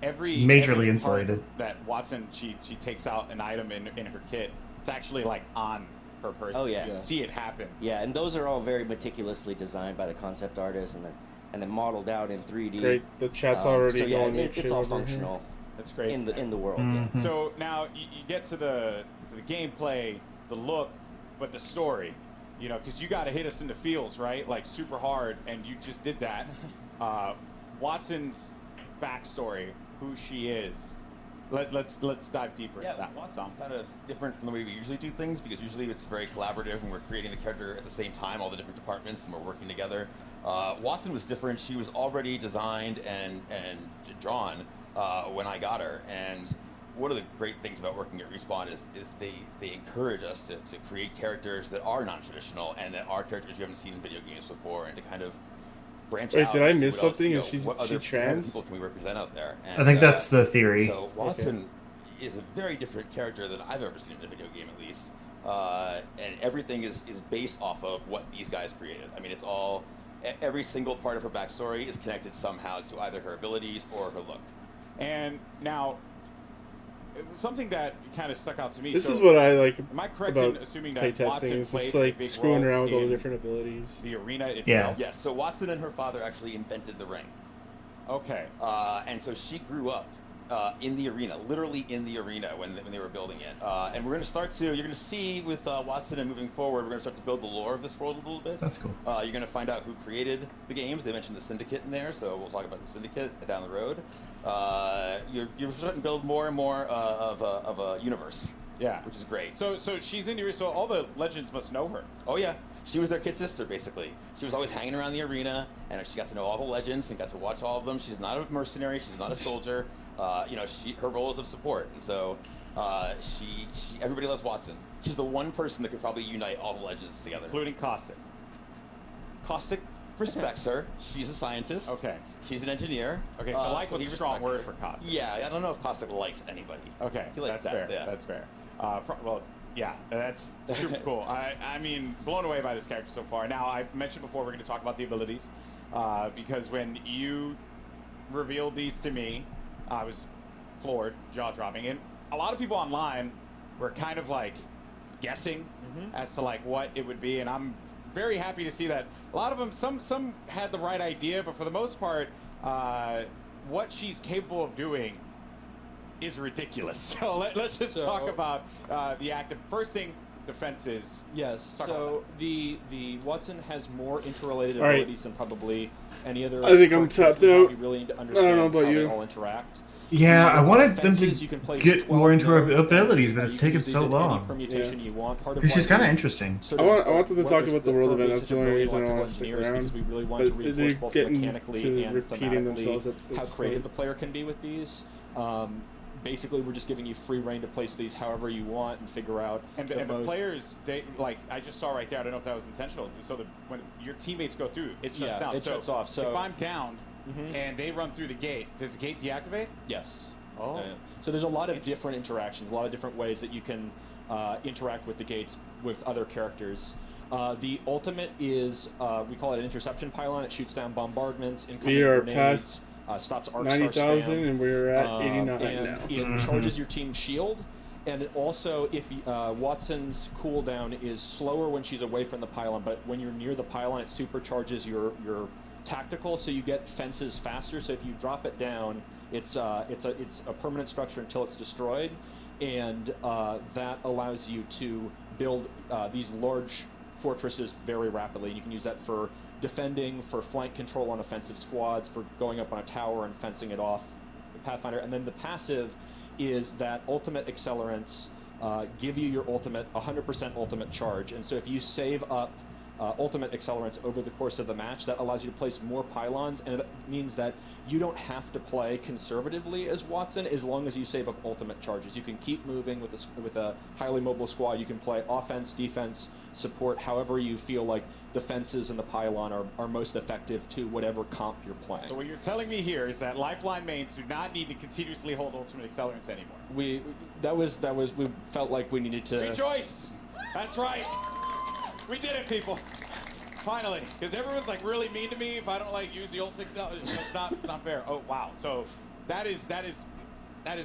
Every Majorly every part insulated. that Wattson she takes out an item in her kit. It's actually like on her person. Oh yeah. You see it happen. Yeah, and those are all very meticulously designed by the concept artist and then modeled out in 3D. Great, the chat's already so yeah, going it's apeshit all over here. functional. That's great. In the world. Mhm. So now you get to the gameplay, the look, but the story. You know, because you got to hit us in the feels, right? Like super hard, and you just did that. Wattson's backstory, who she is. Let's dive deeper into that. Watson's kind of different from the way we usually do things because usually it's very collaborative and we're creating the character at the same time, all the different departments, and we're working together. Wattson was different. She was already designed and drawn when I got her. And one of the great things about working at Respawn is they encourage us to create characters that are non-traditional and that are characters you haven't seen in video games before, and to kind of branch Wait, out. did I and see miss what else, something? you Is know, she- what she other trans? people can we represent out there? I think that's the theory. So Wattson is a very different character than I've ever seen in a video game, at least. And everything is based off of what these guys created. I mean, it's all, every single part of her backstory is connected somehow to either her abilities or her look. And now, something that kind of stuck out to me. This so is what I like Am I correct about in assuming that playtesting. Wattson It's just played a like big screwing role around with all the in different abilities. the arena itself? Yeah. Yes, so Wattson and her father actually invented the ring. Okay. And so she grew up in the arena, literally in the arena when they were building it. And we're going to start to, you're going to see with Wattson and moving forward, we're going to start to build the lore of this world a little bit. That's cool. You're going to find out who created the games. They mentioned the Syndicate in there, so we'll talk about the Syndicate down the road. You're starting to build more and more of a universe. Yeah. Which is great. So she's in the arena, so all the legends must know her. Oh yeah, she was their kid sister basically. She was always hanging around the arena, and she got to know all the legends and got to watch all of them. She's not a mercenary. She's not a soldier. You know, her role is of support, and so everybody loves Wattson. She's the one person that could probably unite all the legends together, Including Caustic. Caustic respects her. She's a scientist. Okay. She's an engineer. Okay, so like he was a strong word respects for her. Caustic. Yeah, I don't know if Caustic likes anybody. Okay, He likes that's fair. that, yeah. That's fair. Well, Yeah, that's super cool. I mean, blown away by this character so far. Now, I mentioned before we're going to talk about the abilities, because when you revealed these to me, I was floored, jaw-dropping. And a lot of people online were kind of like guessing as to like what it would be, and I'm very happy to see that a lot of them, some had the right idea, but for the most part, what she's capable of doing is ridiculous. So let's just talk about the active. First thing, defenses. Yes. So the Watson has more interrelated All right. abilities than probably any other. I think I'm tapped out. You really need to I understand don't know about how you. they all interact. Yeah, I wanted them Fences, to you can place get 12 more into her nodes, abilities, and but it's you can taken use these so in any long. permutation you want. Part of Because she's why kind of we interesting. sort I of wanted to went talk this about the world event. approach That's the to only really reason I electrical want to stick engineers, around. because we really want But to reinforce they're both getting mechanically to and repeating thematically themselves at how this creative point. the player can be with these. Basically, we're just giving you free reign to place these however you want and figure out. And the players, they like I just saw right there. I don't know if that was intentional. So when your teammates go through, it shuts down. it shuts off. So if I'm downed and they run through the gate, does the gate deactivate? Yes. Oh. So there's a lot of different interactions, a lot of different ways that you can interact with the gates with other characters. The ultimate is, we call it an interception pylon. It shoots down bombardments, incoming We are grenades, past stops arc 90,000 and we're at 89 and now. it charges your team's shield. And it also, if Watson's cooldown is slower when she's away from the pylon, but when you're near the pylon, it supercharges your tactical, so you get fences faster. So if you drop it down, it's a permanent structure until it's destroyed, and that allows you to build these large fortresses very rapidly. You can use that for defending, for flank control on offensive squads, for going up on a tower and fencing it off with Pathfinder. And then the passive is that ultimate accelerants give you your ultimate 100% ultimate charge. And so if you save up ultimate accelerants over the course of the match, that allows you to place more pylons, and it means that you don't have to play conservatively as Watson as long as you save up ultimate charges. You can keep moving with a highly mobile squad. You can play offense, defense, support, however you feel like the fences and the pylon are most effective to whatever comp you're playing. So what you're telling me here is that Lifeline mains do not need to continuously hold ultimate accelerants anymore. We felt like we needed to Rejoice! That's right. We did it, people. Finally, because everyone's like really mean to me if I don't like use the ult accelerant. It's not fair. Oh wow. So that is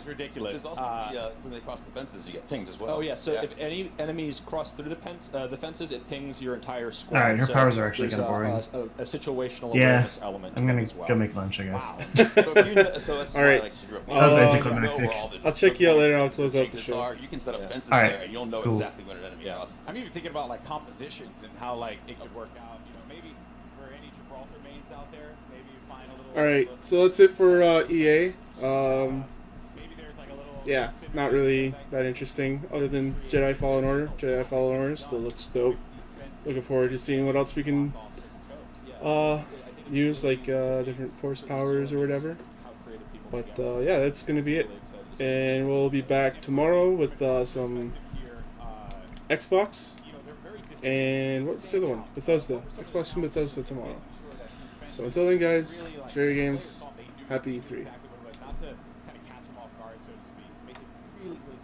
ridiculous. There's also when they cross the fences, you get pinged as well. Oh yeah, so if any enemies cross through the fences, it pings your entire squad. All right, her so powers are actually there's kind of boring. A situational Yeah, awareness element. I'm gonna as well. go make lunch, I guess. Wow. All right. That was anticlimactic. I'll check you out later. I'll close out the show. You can set up fences All right, there, and you'll know cool. exactly when an enemy crosses. I'm even thinking about like compositions and how like it could work out. You know, maybe for any Gibraltar mains out there, maybe you find a little. All right, so that's it for EA. Yeah, not really that interesting, other than Jedi Fallen Order. Jedi Fallen Order still looks dope. Looking forward to seeing what else we can use, like different force powers or whatever. But yeah, that's gonna be it, and we'll be back tomorrow with some Xbox and what's the other one? Bethesda. Xbox and Bethesda tomorrow. So until then, guys, enjoy your games. Happy E3. Not to kind of catch them off guard, so to speak, make it really, really